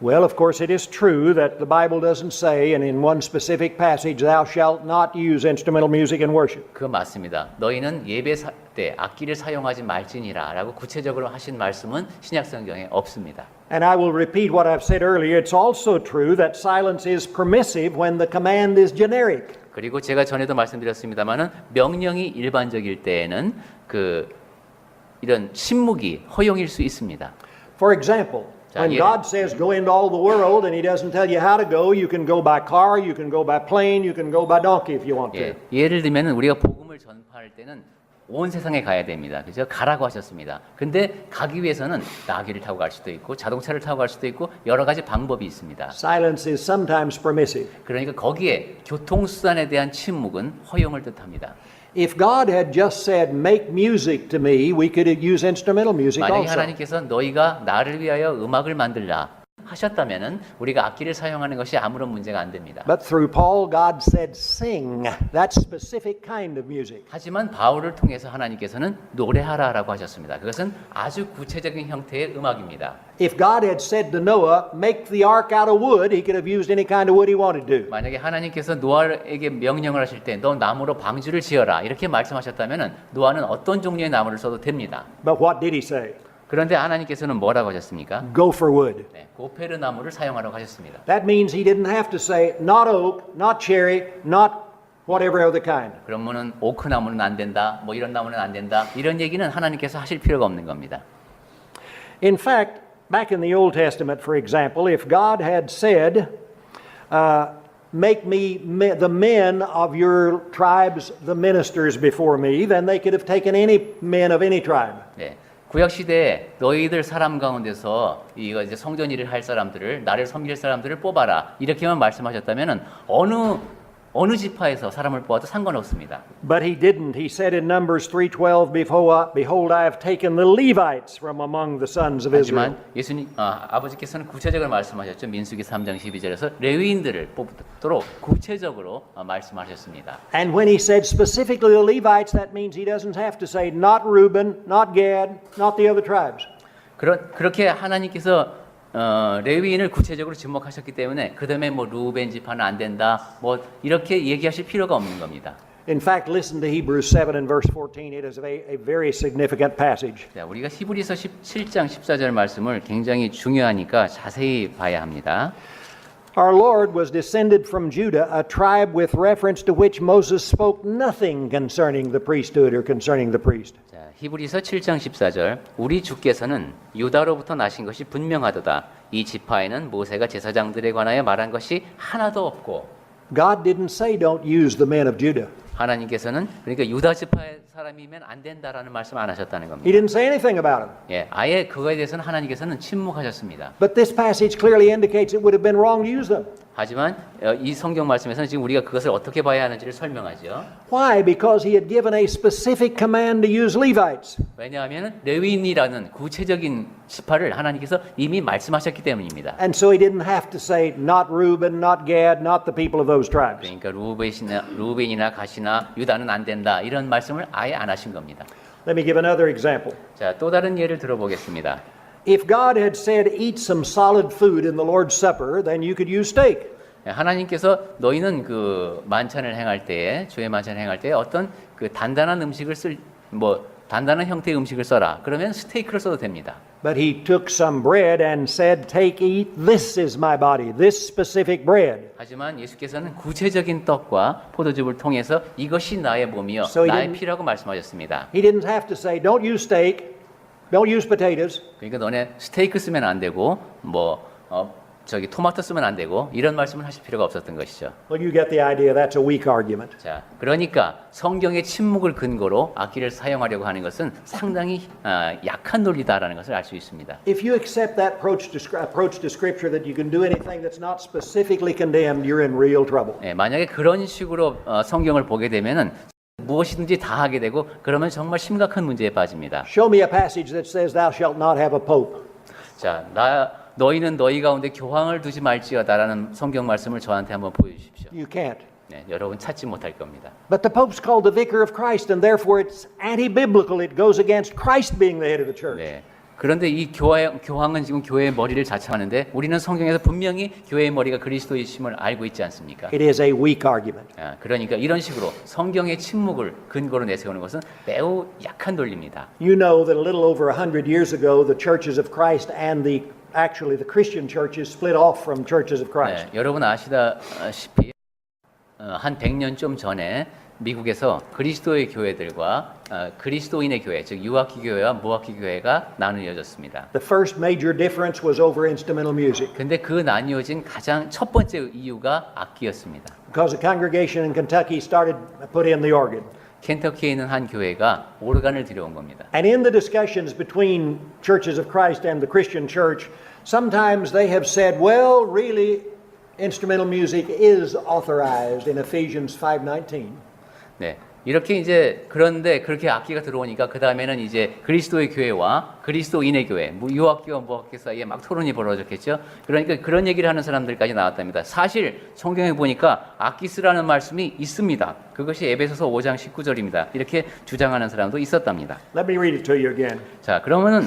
Well, of course, it is true that the Bible doesn't say, and in one specific passage, thou shalt not use instrumental music in worship. 그거 맞습니다. 너희는 예배 때 악기를 사용하지 말지니라 라고 구체적으로 하신 말씀은 신약 성경에 없습니다. And I will repeat what I've said earlier. It's also true that silence is permissive when the command is generic. 그리고 제가 전에도 말씀드렸습니다마는 명령이 일반적일 때에는 이런 침묵이 허용일 수 있습니다. For example, when God says go into all the world and he doesn't tell you how to go, you can go by car, you can go by plane, you can go by donkey if you want to. 예를 들면 우리가 복음을 전파할 때는 온 세상에 가야 됩니다. 그죠? 가라고 하셨습니다. 근데 가기 위해서는 나귀를 타고 갈 수도 있고 자동차를 타고 갈 수도 있고 여러 가지 방법이 있습니다. Silence is sometimes permissive. 그러니까 거기에 교통수단에 대한 침묵은 허용을 뜻합니다. If God had just said make music to me, we could use instrumental music 만약에 also. 하나님께서 너희가 나를 위하여 음악을 만들라 하셨다면은 우리가 악기를 사용하는 것이 아무런 문제가 안 됩니다. But through Paul, God said, sing. That specific kind of music. 하지만 바울을 통해서 하나님께서는 노래하라라고 하셨습니다. 그것은 아주 구체적인 형태의 음악입니다. If God had said to Noah, make the ark out of wood, he could have used any kind of wood he wanted to. 만약에 하나님께서 노아에게 명령을 하실 때 너 나무로 방주를 지어라 이렇게 말씀하셨다면은 노아는 어떤 종류의 나무를 써도 됩니다. But what did he say? 그런데 하나님께서는 뭐라고 하셨습니까? Go for wood. 네, 고페르 나무를 사용하라고 하셨습니다. That means he didn't have to say, not oak, not cherry, not whatever other kind. 그러면은 오크 나무는 안 된다, 뭐 이런 나무는 안 된다 이런 얘기는 하나님께서 하실 필요가 없는 겁니다. In fact, back in the Old Testament, for example, if God had said, make me the men of your tribes the ministers before me, then they could have taken any men of any tribe. 네. 구약 시대에 너희들 사람 가운데서 이거 이제 성전 일을 할 사람들을 나를 섬길 사람들을 뽑아라 이렇게만 말씀하셨다면은 어느 지파에서 사람을 뽑아도 상관없습니다. But he didn't. He said in Numbers 3:12, behold, I have taken the Levites from among the sons of Israel. 하지만 아버지께서는 구체적으로 말씀하셨죠. 민수기 3장 12절에서 레위인들을 뽑도록 구체적으로 말씀하셨습니다. And when he said specifically the Levites, that means he doesn't have to say not Reuben, not Gad, not the other tribes. 그렇게 하나님께서 레위인을 구체적으로 지목하셨기 때문에 그 다음에 뭐 루벤 지파는 안 된다 뭐 이렇게 얘기하실 필요가 없는 겁니다. In fact, listen to Hebrews 7 and verse 14. It is a very significant passage. 자, 우리가 히브리서 17장 14절 말씀을 굉장히 중요하니까 자세히 봐야 합니다. Our Lord was descended from Judah, a tribe with reference to which Moses spoke nothing concerning the priesthood or concerning the priest. 자, 히브리서 7장 14절 우리 주께서는 유다로부터 나신 것이 분명하도다. 이 지파에는 모세가 제사장들에 관하여 말한 것이 하나도 없고 God didn't say don't use the men of Judah. 하나님께서는 그러니까 유다 지파의 사람이면 안 된다라는 말씀 안 하셨다는 겁니다. He didn't say anything about him. 예, 아예 그거에 대해서는 하나님께서는 침묵하셨습니다. But this passage clearly indicates it would have been wrong to use them. 하지만 이 성경 말씀에서는 지금 우리가 그것을 어떻게 봐야 하는지를 설명하죠. Why? Because he had given a specific command to use Levites. 왜냐하면 레위인이라는 구체적인 지파를 하나님께서 이미 말씀하셨기 때문입니다. And so he didn't have to say not Reuben, not Gad, not the people of those tribes. 그러니까 루벤이나 갓이나 유다는 안 된다 이런 말씀을 아예 안 하신 겁니다. Let me give another example. 자, 또 다른 예를 들어보겠습니다. If God had said eat some solid food in the Lord's Supper, then you could use steak. 하나님께서 너희는 그 만찬을 행할 때에 주의 만찬을 행할 때에 어떤 그 단단한 음식을 단단한 형태의 음식을 써라. 그러면 스테이크를 써도 됩니다. But he took some bread and said, take, eat, this is my body, this specific bread. 하지만 예수께서는 구체적인 떡과 포도즙을 통해서 이것이 나의 몸이요 나의 피라고 말씀하셨습니다. He didn't have to say, don't use steak, don't use potatoes. 그러니까 너네 스테이크 쓰면 안 되고 토마토 쓰면 안 되고 이런 말씀을 하실 필요가 없었던 것이죠. Well, you get the idea. That's a weak argument. 자, 그러니까 성경의 침묵을 근거로 악기를 사용하려고 하는 것은 상당히 약한 논리다라는 것을 알 수 있습니다. If you accept that approach to Scripture that you can do anything that's not specifically condemned, you're in real trouble. 만약에 그런 식으로 성경을 보게 되면은 무엇이든지 다 하게 되고 그러면 정말 심각한 문제에 빠집니다. Show me a passage that says thou shalt not have a pope. 자, 너희는 너희 가운데 교황을 두지 말지어다라는 성경 말씀을 저한테 한번 보여주십시오. You can't. 네, 여러분 찾지 못할 겁니다. But the pope's called the vicar of Christ, and therefore it's anti-biblical. It goes against Christ being the head of the church. 네. 그런데 이 교황은 지금 교회의 머리를 자처하는데 우리는 성경에서 분명히 교회의 머리가 그리스도이심을 알고 있지 않습니까? It is a weak argument. 그러니까 이런 식으로 성경의 침묵을 근거로 내세우는 것은 매우 약한 논리입니다. You know that a little over 100 years ago, the churches of Christ and the Christian churches split off from churches of Christ. 네, 여러분 아시다시피 한 100년 좀 전에 미국에서 그리스도의 교회들과 그리스도인의 교회, 즉 유학기 교회와 무학기 교회가 나누어졌습니다. The first major difference was over instrumental music. 근데 그 나뉘어진 가장 첫 번째 이유가 악기였습니다. Because a congregation in Kentucky started to put in the organ. 켄터키에 있는 한 교회가 오르간을 들여온 겁니다. And in the discussions between churches of Christ and the Christian church, sometimes they have said, well, really, instrumental music is authorized in Ephesians 5:19. 네, 이렇게 이제 그런데 그렇게 악기가 들어오니까 그 다음에는 이제 그리스도의 교회와 그리스도인의 교회, 유학교와 무학교 사이에 막 토론이 벌어졌겠죠. 그러니까 그런 얘기를 하는 사람들까지 나왔답니다. 사실 성경에 보니까 악기 쓰라는 말씀이 있습니다. 그것이 에베소서 5장 19절입니다. 이렇게 주장하는 사람도 있었답니다. Let me read it to you again. 자, 그러면은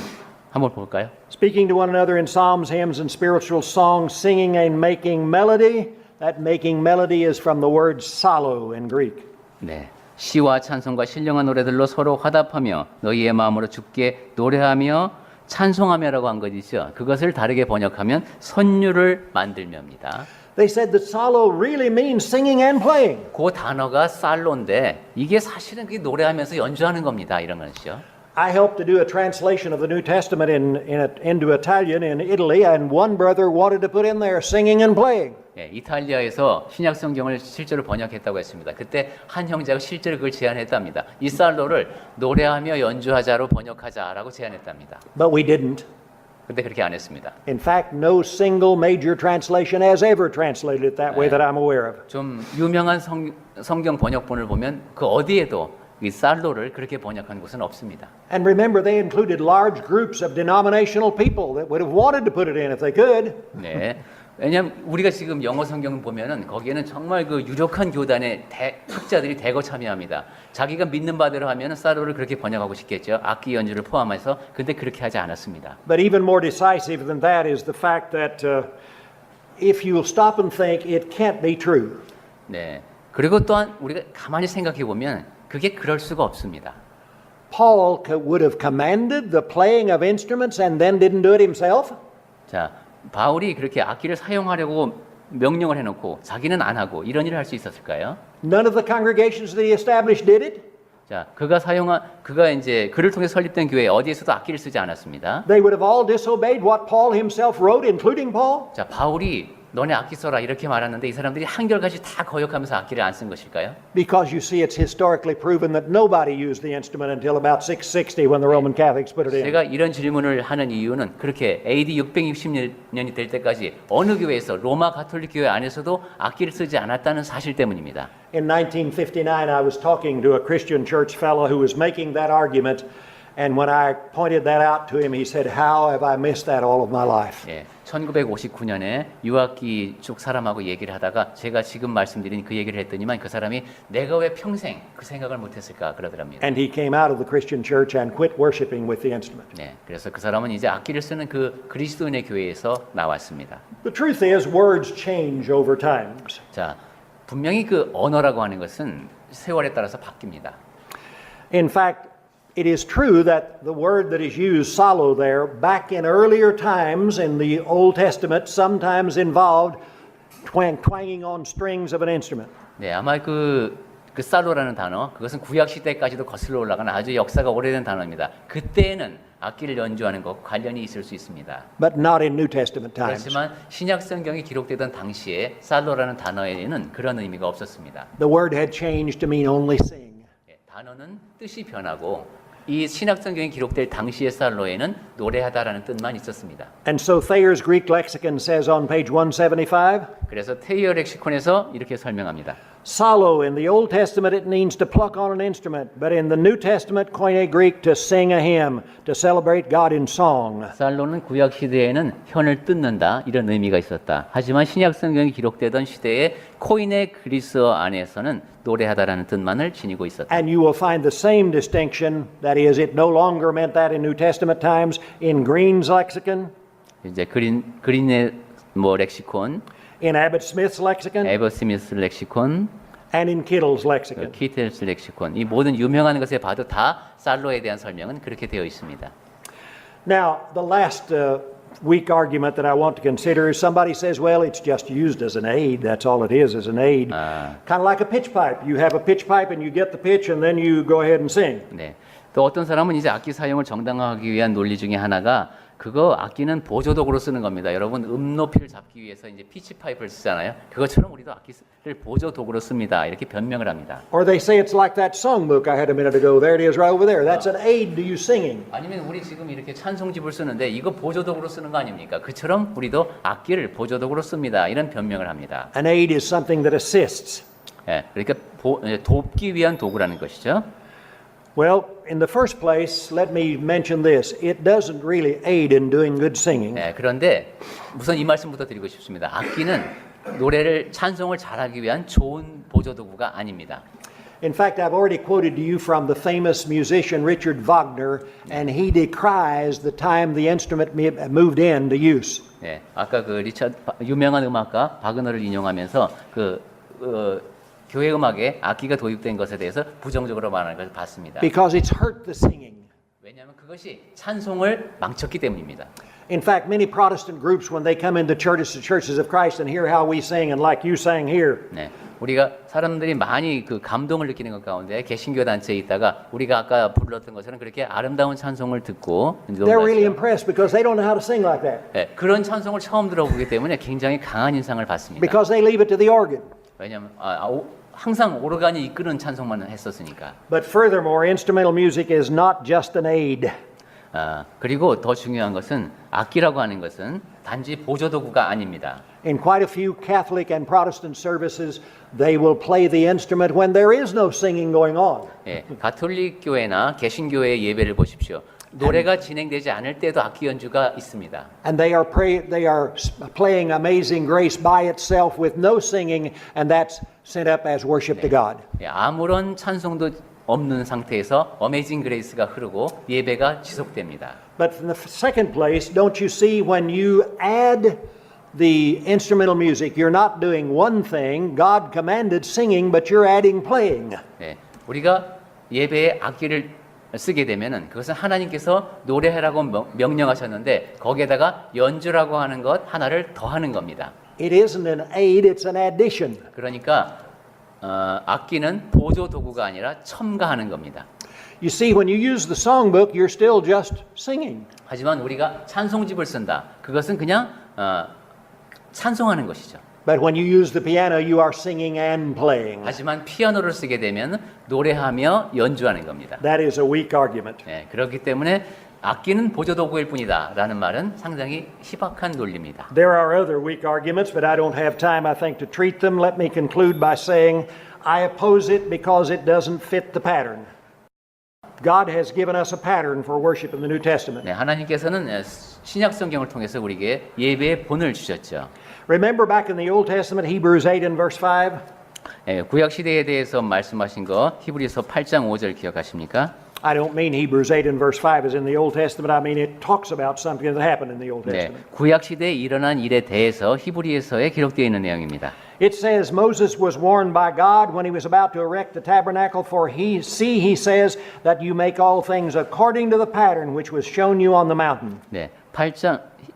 한번 볼까요? Speaking to one another in psalms, hymns, and spiritual songs, singing and making melody. That making melody is from the word psallo in Greek. 네. 시와 찬송과 신령한 노래들로 서로 화답하며 너희의 마음으로 주께 노래하며 찬송하며라고 한 것이죠. 그것을 다르게 번역하면 선율을 만들며입니다. They said that psallo really means singing and playing. 그 단어가 살로인데 이게 사실은 그게 노래하면서 연주하는 겁니다. 이런 것이죠. I helped to do a translation of the New Testament into Italian in Italy, and one brother wanted to put in there singing and playing. 예, 이탈리아에서 신약 성경을 실제로 번역했다고 했습니다. 그때 한 형제가 실제로 그걸 제안했답니다. 이 살로를 노래하며 연주하자로 번역하자라고 제안했답니다. But we didn't. 근데 그렇게 안 했습니다. In fact, no single major translation has ever translated it that way that I'm aware of. 좀 유명한 성경 번역본을 보면 그 어디에도 이 살로를 그렇게 번역한 곳은 없습니다. And remember, they included large groups of denominational people that would have wanted to put it in if they could. 네. 왜냐하면 우리가 지금 영어 성경을 보면은 거기에는 정말 그 유력한 교단의 학자들이 대거 참여합니다. 자기가 믿는 바대로 하면은 살로를 그렇게 번역하고 싶겠죠. 악기 연주를 포함해서. 근데 그렇게 하지 않았습니다. But even more decisive than that is the fact that if you'll stop and think, it can't be true. 네. 그리고 또한 우리가 가만히 생각해 보면 그게 그럴 수가 없습니다. Paul would have commanded the playing of instruments and then didn't do it himself? 자, 바울이 그렇게 악기를 사용하려고 명령을 해놓고 자기는 안 하고 이런 일을 할 수 있었을까요? None of the congregations that he established did it. 자, 그가 이제 그를 통해 설립된 교회 어디에서도 악기를 쓰지 않았습니다. They would have all disobeyed what Paul himself wrote, including Paul. 자, 바울이 너네 악기 써라 이렇게 말하는데 이 사람들이 한결같이 다 거역하면서 악기를 안 쓴 것일까요? Because you see, it's historically proven that nobody used the instrument until about 660 when the Roman Catholics put it in. 제가 이런 질문을 하는 이유는 그렇게 AD 660년이 될 때까지 어느 교회에서 로마 가톨릭 교회 안에서도 악기를 쓰지 않았다는 사실 때문입니다. In 1959, I was talking to a Christian church fellow who was making that argument, and when I pointed that out to him, he said, "How have I missed that all of my life?" 예, 1959년에 유학기 쪽 사람하고 얘기를 하다가 제가 지금 말씀드린 그 얘기를 했더니만 그 사람이 내가 왜 평생 그 생각을 못했을까 그러더랍니다. And he came out of the Christian church and quit worshiping with the instrument. 네, 그래서 그 사람은 이제 악기를 쓰는 그 그리스도인의 교회에서 나왔습니다. The truth is, words change over times. 자, 분명히 그 언어라고 하는 것은 세월에 따라서 바뀝니다. In fact, it is true that the word that is used, psallo, there, back in earlier times in the Old Testament, sometimes involved twanging on strings of an instrument. 네, 아마 그 살로라는 단어, 그것은 구약 시대까지도 거슬러 올라가는 아주 역사가 오래된 단어입니다. 그때에는 악기를 연주하는 것 관련이 있을 수 있습니다. But not in New Testament times. 그렇지만 신약 성경이 기록되던 당시에 살로라는 단어에는 그런 의미가 없었습니다. The word had changed to mean only sing. 예, 단어는 뜻이 변하고 이 신약 성경이 기록될 당시의 살로에는 노래하다라는 뜻만 있었습니다. And so Thayer's Greek lexicon says on page 175, 그래서 테이어 렉시콘에서 이렇게 설명합니다. psallo in the Old Testament it means to pluck on an instrument, but in the New Testament Koine Greek to sing a hymn, to celebrate God in song. 살로는 구약 시대에는 현을 뜯는다 이런 의미가 있었다. 하지만 신약 성경이 기록되던 시대에 코인의 그리스어 안에서는 노래하다라는 뜻만을 지니고 있었다. And you will find the same distinction, that is, it no longer meant that in New Testament times, in Green's lexicon, 이제 그린의 렉시콘, in Abbott Smith's lexicon, 에버스미스 렉시콘, and in Kittle's lexicon. 키텔스 렉시콘. 이 모든 유명한 것에 봐도 다 살로에 대한 설명은 그렇게 되어 있습니다. Now, the last weak argument that I want to consider is somebody says, well, it's just used as an aid. That's all it is an aid. Kind of like a pitch pipe. You have a pitch pipe and you get the pitch and then you go ahead and sing. 네. 또 어떤 사람은 이제 악기 사용을 정당화하기 위한 논리 중에 하나가 그거 악기는 보조도구로 쓰는 겁니다. 여러분 높이를 잡기 위해서 이제 피치 파이프를 쓰잖아요. 그것처럼 우리도 악기를 보조도구로 씁니다. 이렇게 변명을 합니다. Or they say it's like that songbook I had a minute ago. There it is right over there. That's an aid to you singing. 아니면 우리 지금 이렇게 찬송집을 쓰는데 이거 보조도구로 쓰는 거 아닙니까? 그처럼 우리도 악기를 보조도구로 씁니다. 이런 변명을 합니다. An aid is something that assists. 예, 그러니까 돕기 위한 도구라는 것이죠. Well, in the first place, let me mention this. It doesn't really aid in doing good singing. 예, 그런데 우선 이 말씀부터 드리고 싶습니다. 악기는 노래를 찬송을 잘하기 위한 좋은 보조 도구가 아닙니다. In fact, I've already quoted to you from the famous musician Richard Wagner, and he decries the time the instrument moved into use. 예, 아까 그 유명한 음악가 바그너를 인용하면서 교회 음악에 악기가 도입된 것에 대해서 부정적으로 말하는 것을 봤습니다. Because it's hurt the singing. 왜냐하면 그것이 찬송을 망쳤기 때문입니다. In fact, many Protestant groups, when they come into churches of Christ and hear how we sing and like you sang here, 네, 우리가 사람들이 많이 그 감동을 느끼는 것 가운데 개신교 단체에 있다가 우리가 아까 불렀던 것처럼 그렇게 아름다운 찬송을 듣고 they're really impressed because they don't know how to sing like that. 네, 그런 찬송을 처음 들어보기 때문에 굉장히 강한 인상을 받습니다. Because they leave it to the organ. 왜냐하면 항상 오르간이 이끄는 찬송만 했었으니까. But furthermore, instrumental music is not just an aid. 그리고 더 중요한 것은 악기라고 하는 것은 단지 보조도구가 아닙니다. In quite a few Catholic and Protestant services, they will play the instrument when there is no singing going on. 예, 가톨릭 교회나 개신교회의 예배를 보십시오. 노래가 진행되지 않을 때도 악기 연주가 있습니다. And they are playing Amazing Grace by itself with no singing, and that's sent up as worship to God. 예, 아무런 찬송도 없는 상태에서 어메이징 그레이스가 흐르고 예배가 지속됩니다. But in the second place, don't you see when you add the instrumental music, you're not doing one thing. God commanded singing, but you're adding playing. 네, 우리가 예배에 악기를 쓰게 되면은 그것은 하나님께서 노래하라고 명령하셨는데 거기에다가 연주라고 하는 것 하나를 더하는 겁니다. It isn't an aid, it's an addition. 그러니까 악기는 보조 도구가 아니라 첨가하는 겁니다. You see, when you use the songbook, you're still just singing. 하지만 우리가 찬송집을 쓴다. 그것은 그냥 찬송하는 것이죠. But when you use the piano, you are singing and playing. 하지만 피아노를 쓰게 되면 노래하며 연주하는 겁니다. That is a weak argument. 네, 그렇기 때문에 악기는 보조 도구일 뿐이다라는 말은 상당히 희박한 논리입니다. There are other weak arguments, but I don't have time, I think, to treat them. Let me conclude by saying I oppose it because it doesn't fit the pattern. God has given us a pattern for worship in the New Testament. 네, 하나님께서는 신약 성경을 통해서 우리에게 예배의 본을 주셨죠. Remember back in the Old Testament, Hebrews 8 and verse 5? 네, 구약 시대에 대해서 말씀하신 거 히브리서 8장 5절 기억하십니까? I don't mean Hebrews 8 and verse 5 is in the Old Testament. I mean it talks about something that happened in the Old 네, Testament. 구약 시대에 일어난 일에 대해서 히브리서에 기록되어 있는 내용입니다. It says Moses was warned by God when he was about to erect the tabernacle, for he says that you make all things according to the pattern which was shown you on the mountain. 네,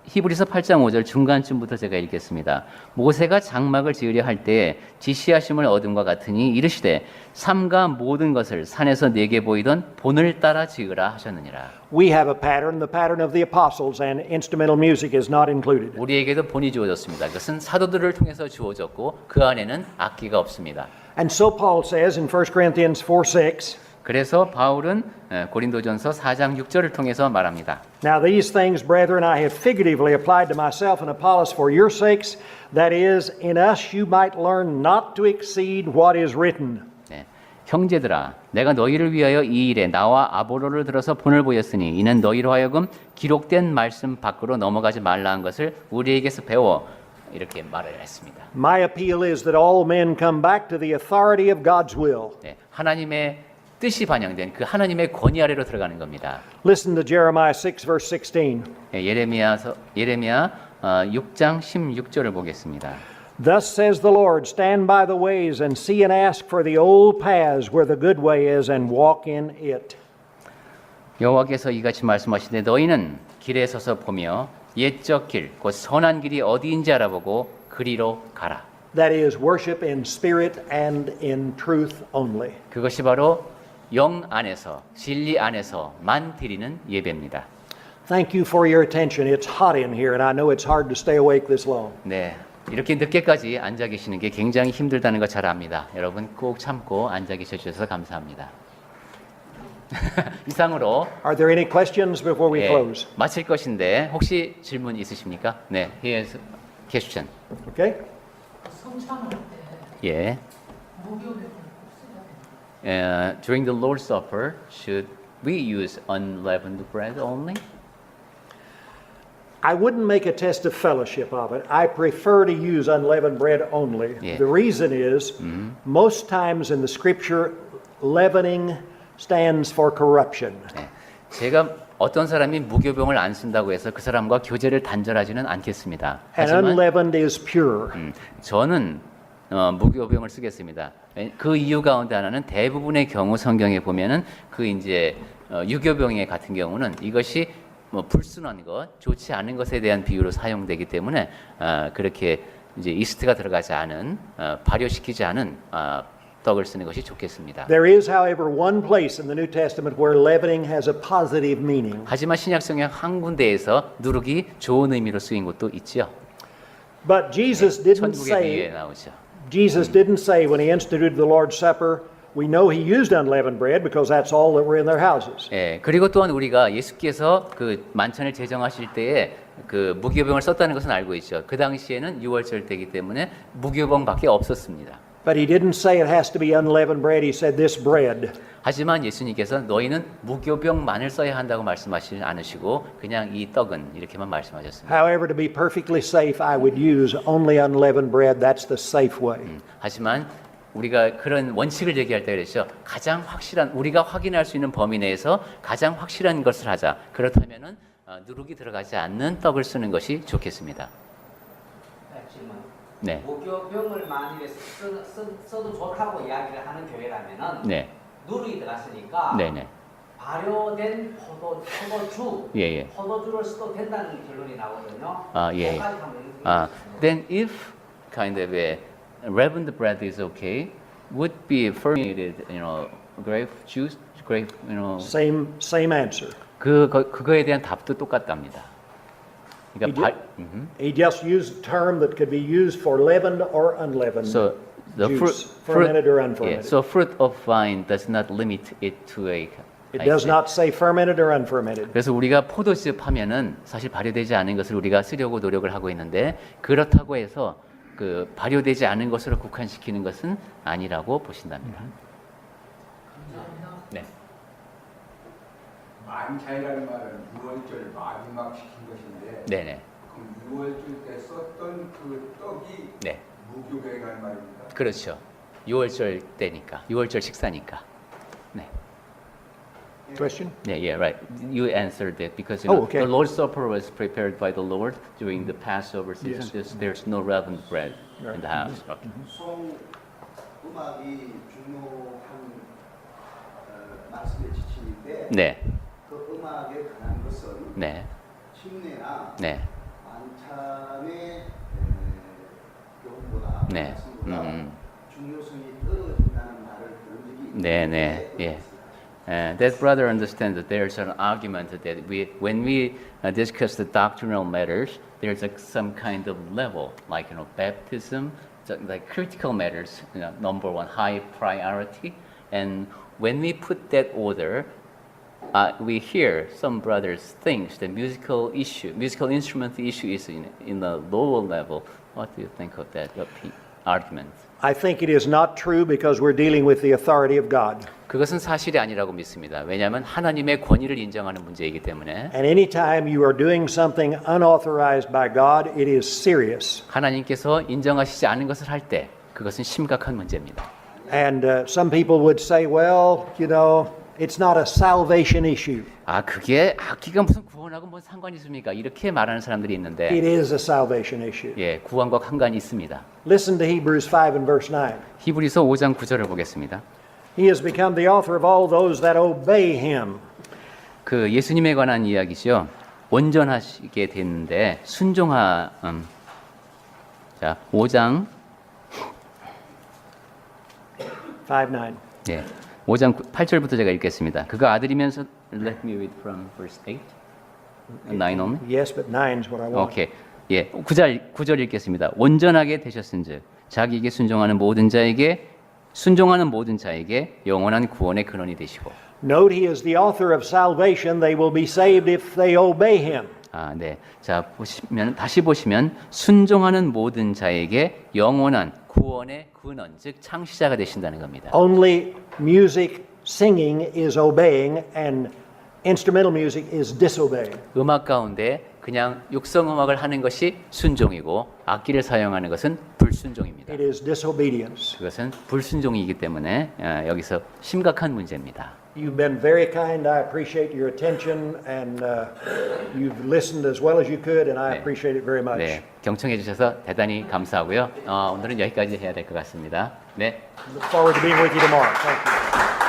히브리서 8장 5절 중간쯤부터 제가 읽겠습니다. 모세가 장막을 지으려 할 때에 지시하심을 얻음과 같으니 이르시되 삼가 모든 것을 산에서 내게 보이던 본을 따라 지으라 하셨느니라. We have a pattern, the pattern of the apostles, and instrumental music is not included. 우리에게도 본이 주어졌습니다. 그것은 사도들을 통해서 주어졌고 그 안에는 악기가 없습니다. And so Paul says in 1 Corinthians 4:6. 그래서 바울은 고린도전서 4장 6절을 통해서 말합니다. Now these things, brethren, I have figuratively applied to myself and Apollos for your sakes, that is, in us you might learn not to exceed what is written. 네, 형제들아, 내가 너희를 위하여 이 일에 나와 아볼로를 들어서 본을 보였으니 이는 너희로 하여금 기록된 말씀 밖으로 넘어가지 말라 한 것을 우리에게서 배워 이렇게 말을 했습니다. My appeal is that all men come back to the authority of God's will. 네, 하나님의 뜻이 반영된 그 하나님의 권위 아래로 들어가는 겁니다. Listen to Jeremiah 6 verse 16. 네, 예레미야 6장 16절을 보겠습니다. Thus says the Lord, stand by the ways and see and ask for the old paths where the good way is and walk in it. 여호와께서 이같이 말씀하시되 너희는 길에 서서 보며 옛적 길, 곧 선한 길이 어디인지 알아보고 그리로 가라. That is worship in spirit and in truth only. 그것이 바로 영 안에서 진리 안에서만 드리는 예배입니다. Thank you for your attention. It's hot in here and I know it's hard to stay awake this long. 네, 이렇게 늦게까지 앉아 계시는 게 굉장히 힘들다는 거 잘 압니다. 여러분 꼭 참고 앉아 계셔 주셔서 감사합니다. 이상으로 Are there any questions before we close? 마칠 것인데 혹시 질문 있으십니까? 네, here's question. Okay. 성찬할 때 예, During the Lord's Supper, should we use unleavened bread only? I wouldn't make a test of fellowship of it. I prefer to use unleavened bread only. Yeah. The reason is, most times in the scripture, leavening stands for corruption. 네. 제가 어떤 사람이 무교병을 안 쓴다고 해서 그 사람과 교제를 단절하지는 않겠습니다. And 하지만 unleavened is pure. 저는 무교병을 쓰겠습니다. 그 이유 가운데 하나는 대부분의 경우 성경에 보면은 그 이제 유교병의 같은 경우는 이것이 뭐 불순한 것, 좋지 않은 것에 대한 비유로 사용되기 때문에 그렇게 이제 이스트가 들어가지 않은 발효시키지 않은 떡을 쓰는 것이 좋겠습니다. There is, however, one place in the New Testament where leavening has a positive meaning. 하지만 신약 성경 한 군데에서 누룩이 좋은 의미로 쓰인 곳도 있죠. But Jesus didn't 천국의 비유에 say, 나오죠. Jesus didn't say when he instituted the Lord's Supper, we know he used unleavened bread because that's all that were in their houses. 예, 그리고 또한 우리가 예수께서 그 만찬을 제정하실 때에 그 무교병을 썼다는 것은 알고 있죠. 그 당시에는 유월절 때이기 때문에 무교병밖에 없었습니다. But he didn't say it has to be unleavened bread. He said this bread. 하지만 예수님께서 너희는 무교병만을 써야 한다고 말씀하시지 않으시고 그냥 이 떡은 이렇게만 말씀하셨습니다. However, to be perfectly safe, I would use only unleavened bread. That's the safe way. 하지만 우리가 그런 원칙을 얘기할 때 그랬죠. 가장 확실한 우리가 확인할 수 있는 범위 내에서 가장 확실한 것을 하자. 그렇다면은 누룩이 들어가지 않는 떡을 쓰는 것이 좋겠습니다. 네. 무교병을 만일에 써도 좋다고 이야기를 하는 교회라면은 네. 누룩이 들어갔으니까 네네. 발효된 포도주, 예. 포도주를 써도 된다는 결론이 나오거든요. 아, 예. 그것까지 한번 Then if kind of a leavened bread is okay, would be fermented, grape juice, grape, Same answer. 그거에 대한 답도 똑같답니다. He, 그러니까 he just used a term that could be used for leavened or unleavened So the juice, fermented or unfermented. So fruit of vine does not limit it to a. It does not say fermented or unfermented. 그래서 우리가 포도즙 하면은 사실 발효되지 않은 것을 우리가 쓰려고 노력을 하고 있는데 그렇다고 해서 그 발효되지 않은 것으로 국한시키는 것은 아니라고 보신답니다. 네. 만찬이라는 말은 6월절 마지막 시킨 것인데 네네. 그럼 6월절 때 썼던 그 떡이 네. 무교병에 가는 말입니다. 그렇죠. 6월절 때니까, 6월절 식사니까. 네. Question? Yeah, right. You answered it because Okay. the Lord's Supper was prepared by the Lord during the Passover season. Yes. There's no leavened bread in the house. Okay. 송 음악이 중요한 말씀의 지침인데 네, 그 음악에 관한 것은 네, 침례나 네, 만찬의 교훈보다 네. 말씀보다 중요성이 떨어진다는 말을 들은 적이 네, 네, 예. That brother understands that there's an argument that when we discuss the doctrinal matters, there's some kind of level, like baptism, like critical matters, number one, high priority, and when we put that order, we hear some brothers think the musical instrument issue is in the lower level. What do you think of that argument? I think it is not true because we're dealing with the authority of God. 그것은 사실이 아니라고 믿습니다. 왜냐하면 하나님의 권위를 인정하는 문제이기 때문에. And anytime you are doing something unauthorized by God, it is serious. 하나님께서 인정하시지 않은 것을 할 때 그것은 심각한 문제입니다. And some people would say, well, it's not a salvation issue. 그게 악기가 무슨 구원하고 뭔 상관이 있습니까? 이렇게 말하는 사람들이 있는데 It is a salvation issue. 예, 구원과 상관이 있습니다. Listen to Hebrews 5 and verse 9. 히브리서 5장 9절을 보겠습니다. He has become the author of all those that obey him. 그 예수님에 관한 이야기죠. 온전하시게 됐는데 자, 5장 5:9. 예. 5장 8절부터 제가 읽겠습니다. 그가 아들이면서 let me read from verse 8. 9 only. Yes, but 9 is what I want. 오케이. 예. 9절 읽겠습니다. 온전하게 되셨은즉 자기에게 순종하는 모든 자에게 영원한 구원의 근원이 되시고. Note he is the author of salvation. They will be saved if they obey him. 네. 자, 보시면 다시 보시면 순종하는 모든 자에게 영원한 구원의 근원, 즉 창시자가 되신다는 겁니다. Only music singing is obeying and instrumental music is disobeying. 음악 가운데 그냥 육성 음악을 하는 것이 순종이고 악기를 사용하는 것은 불순종입니다. It is disobedience. 그것은 불순종이기 때문에 여기서 심각한 문제입니다. You've been very kind. I appreciate your attention and you've listened as well as you could and I appreciate it very much. 네, 경청해 주셔서 대단히 감사하고요. 오늘은 여기까지 해야 될 것 같습니다. 네. Look forward to being with you tomorrow. Thank you.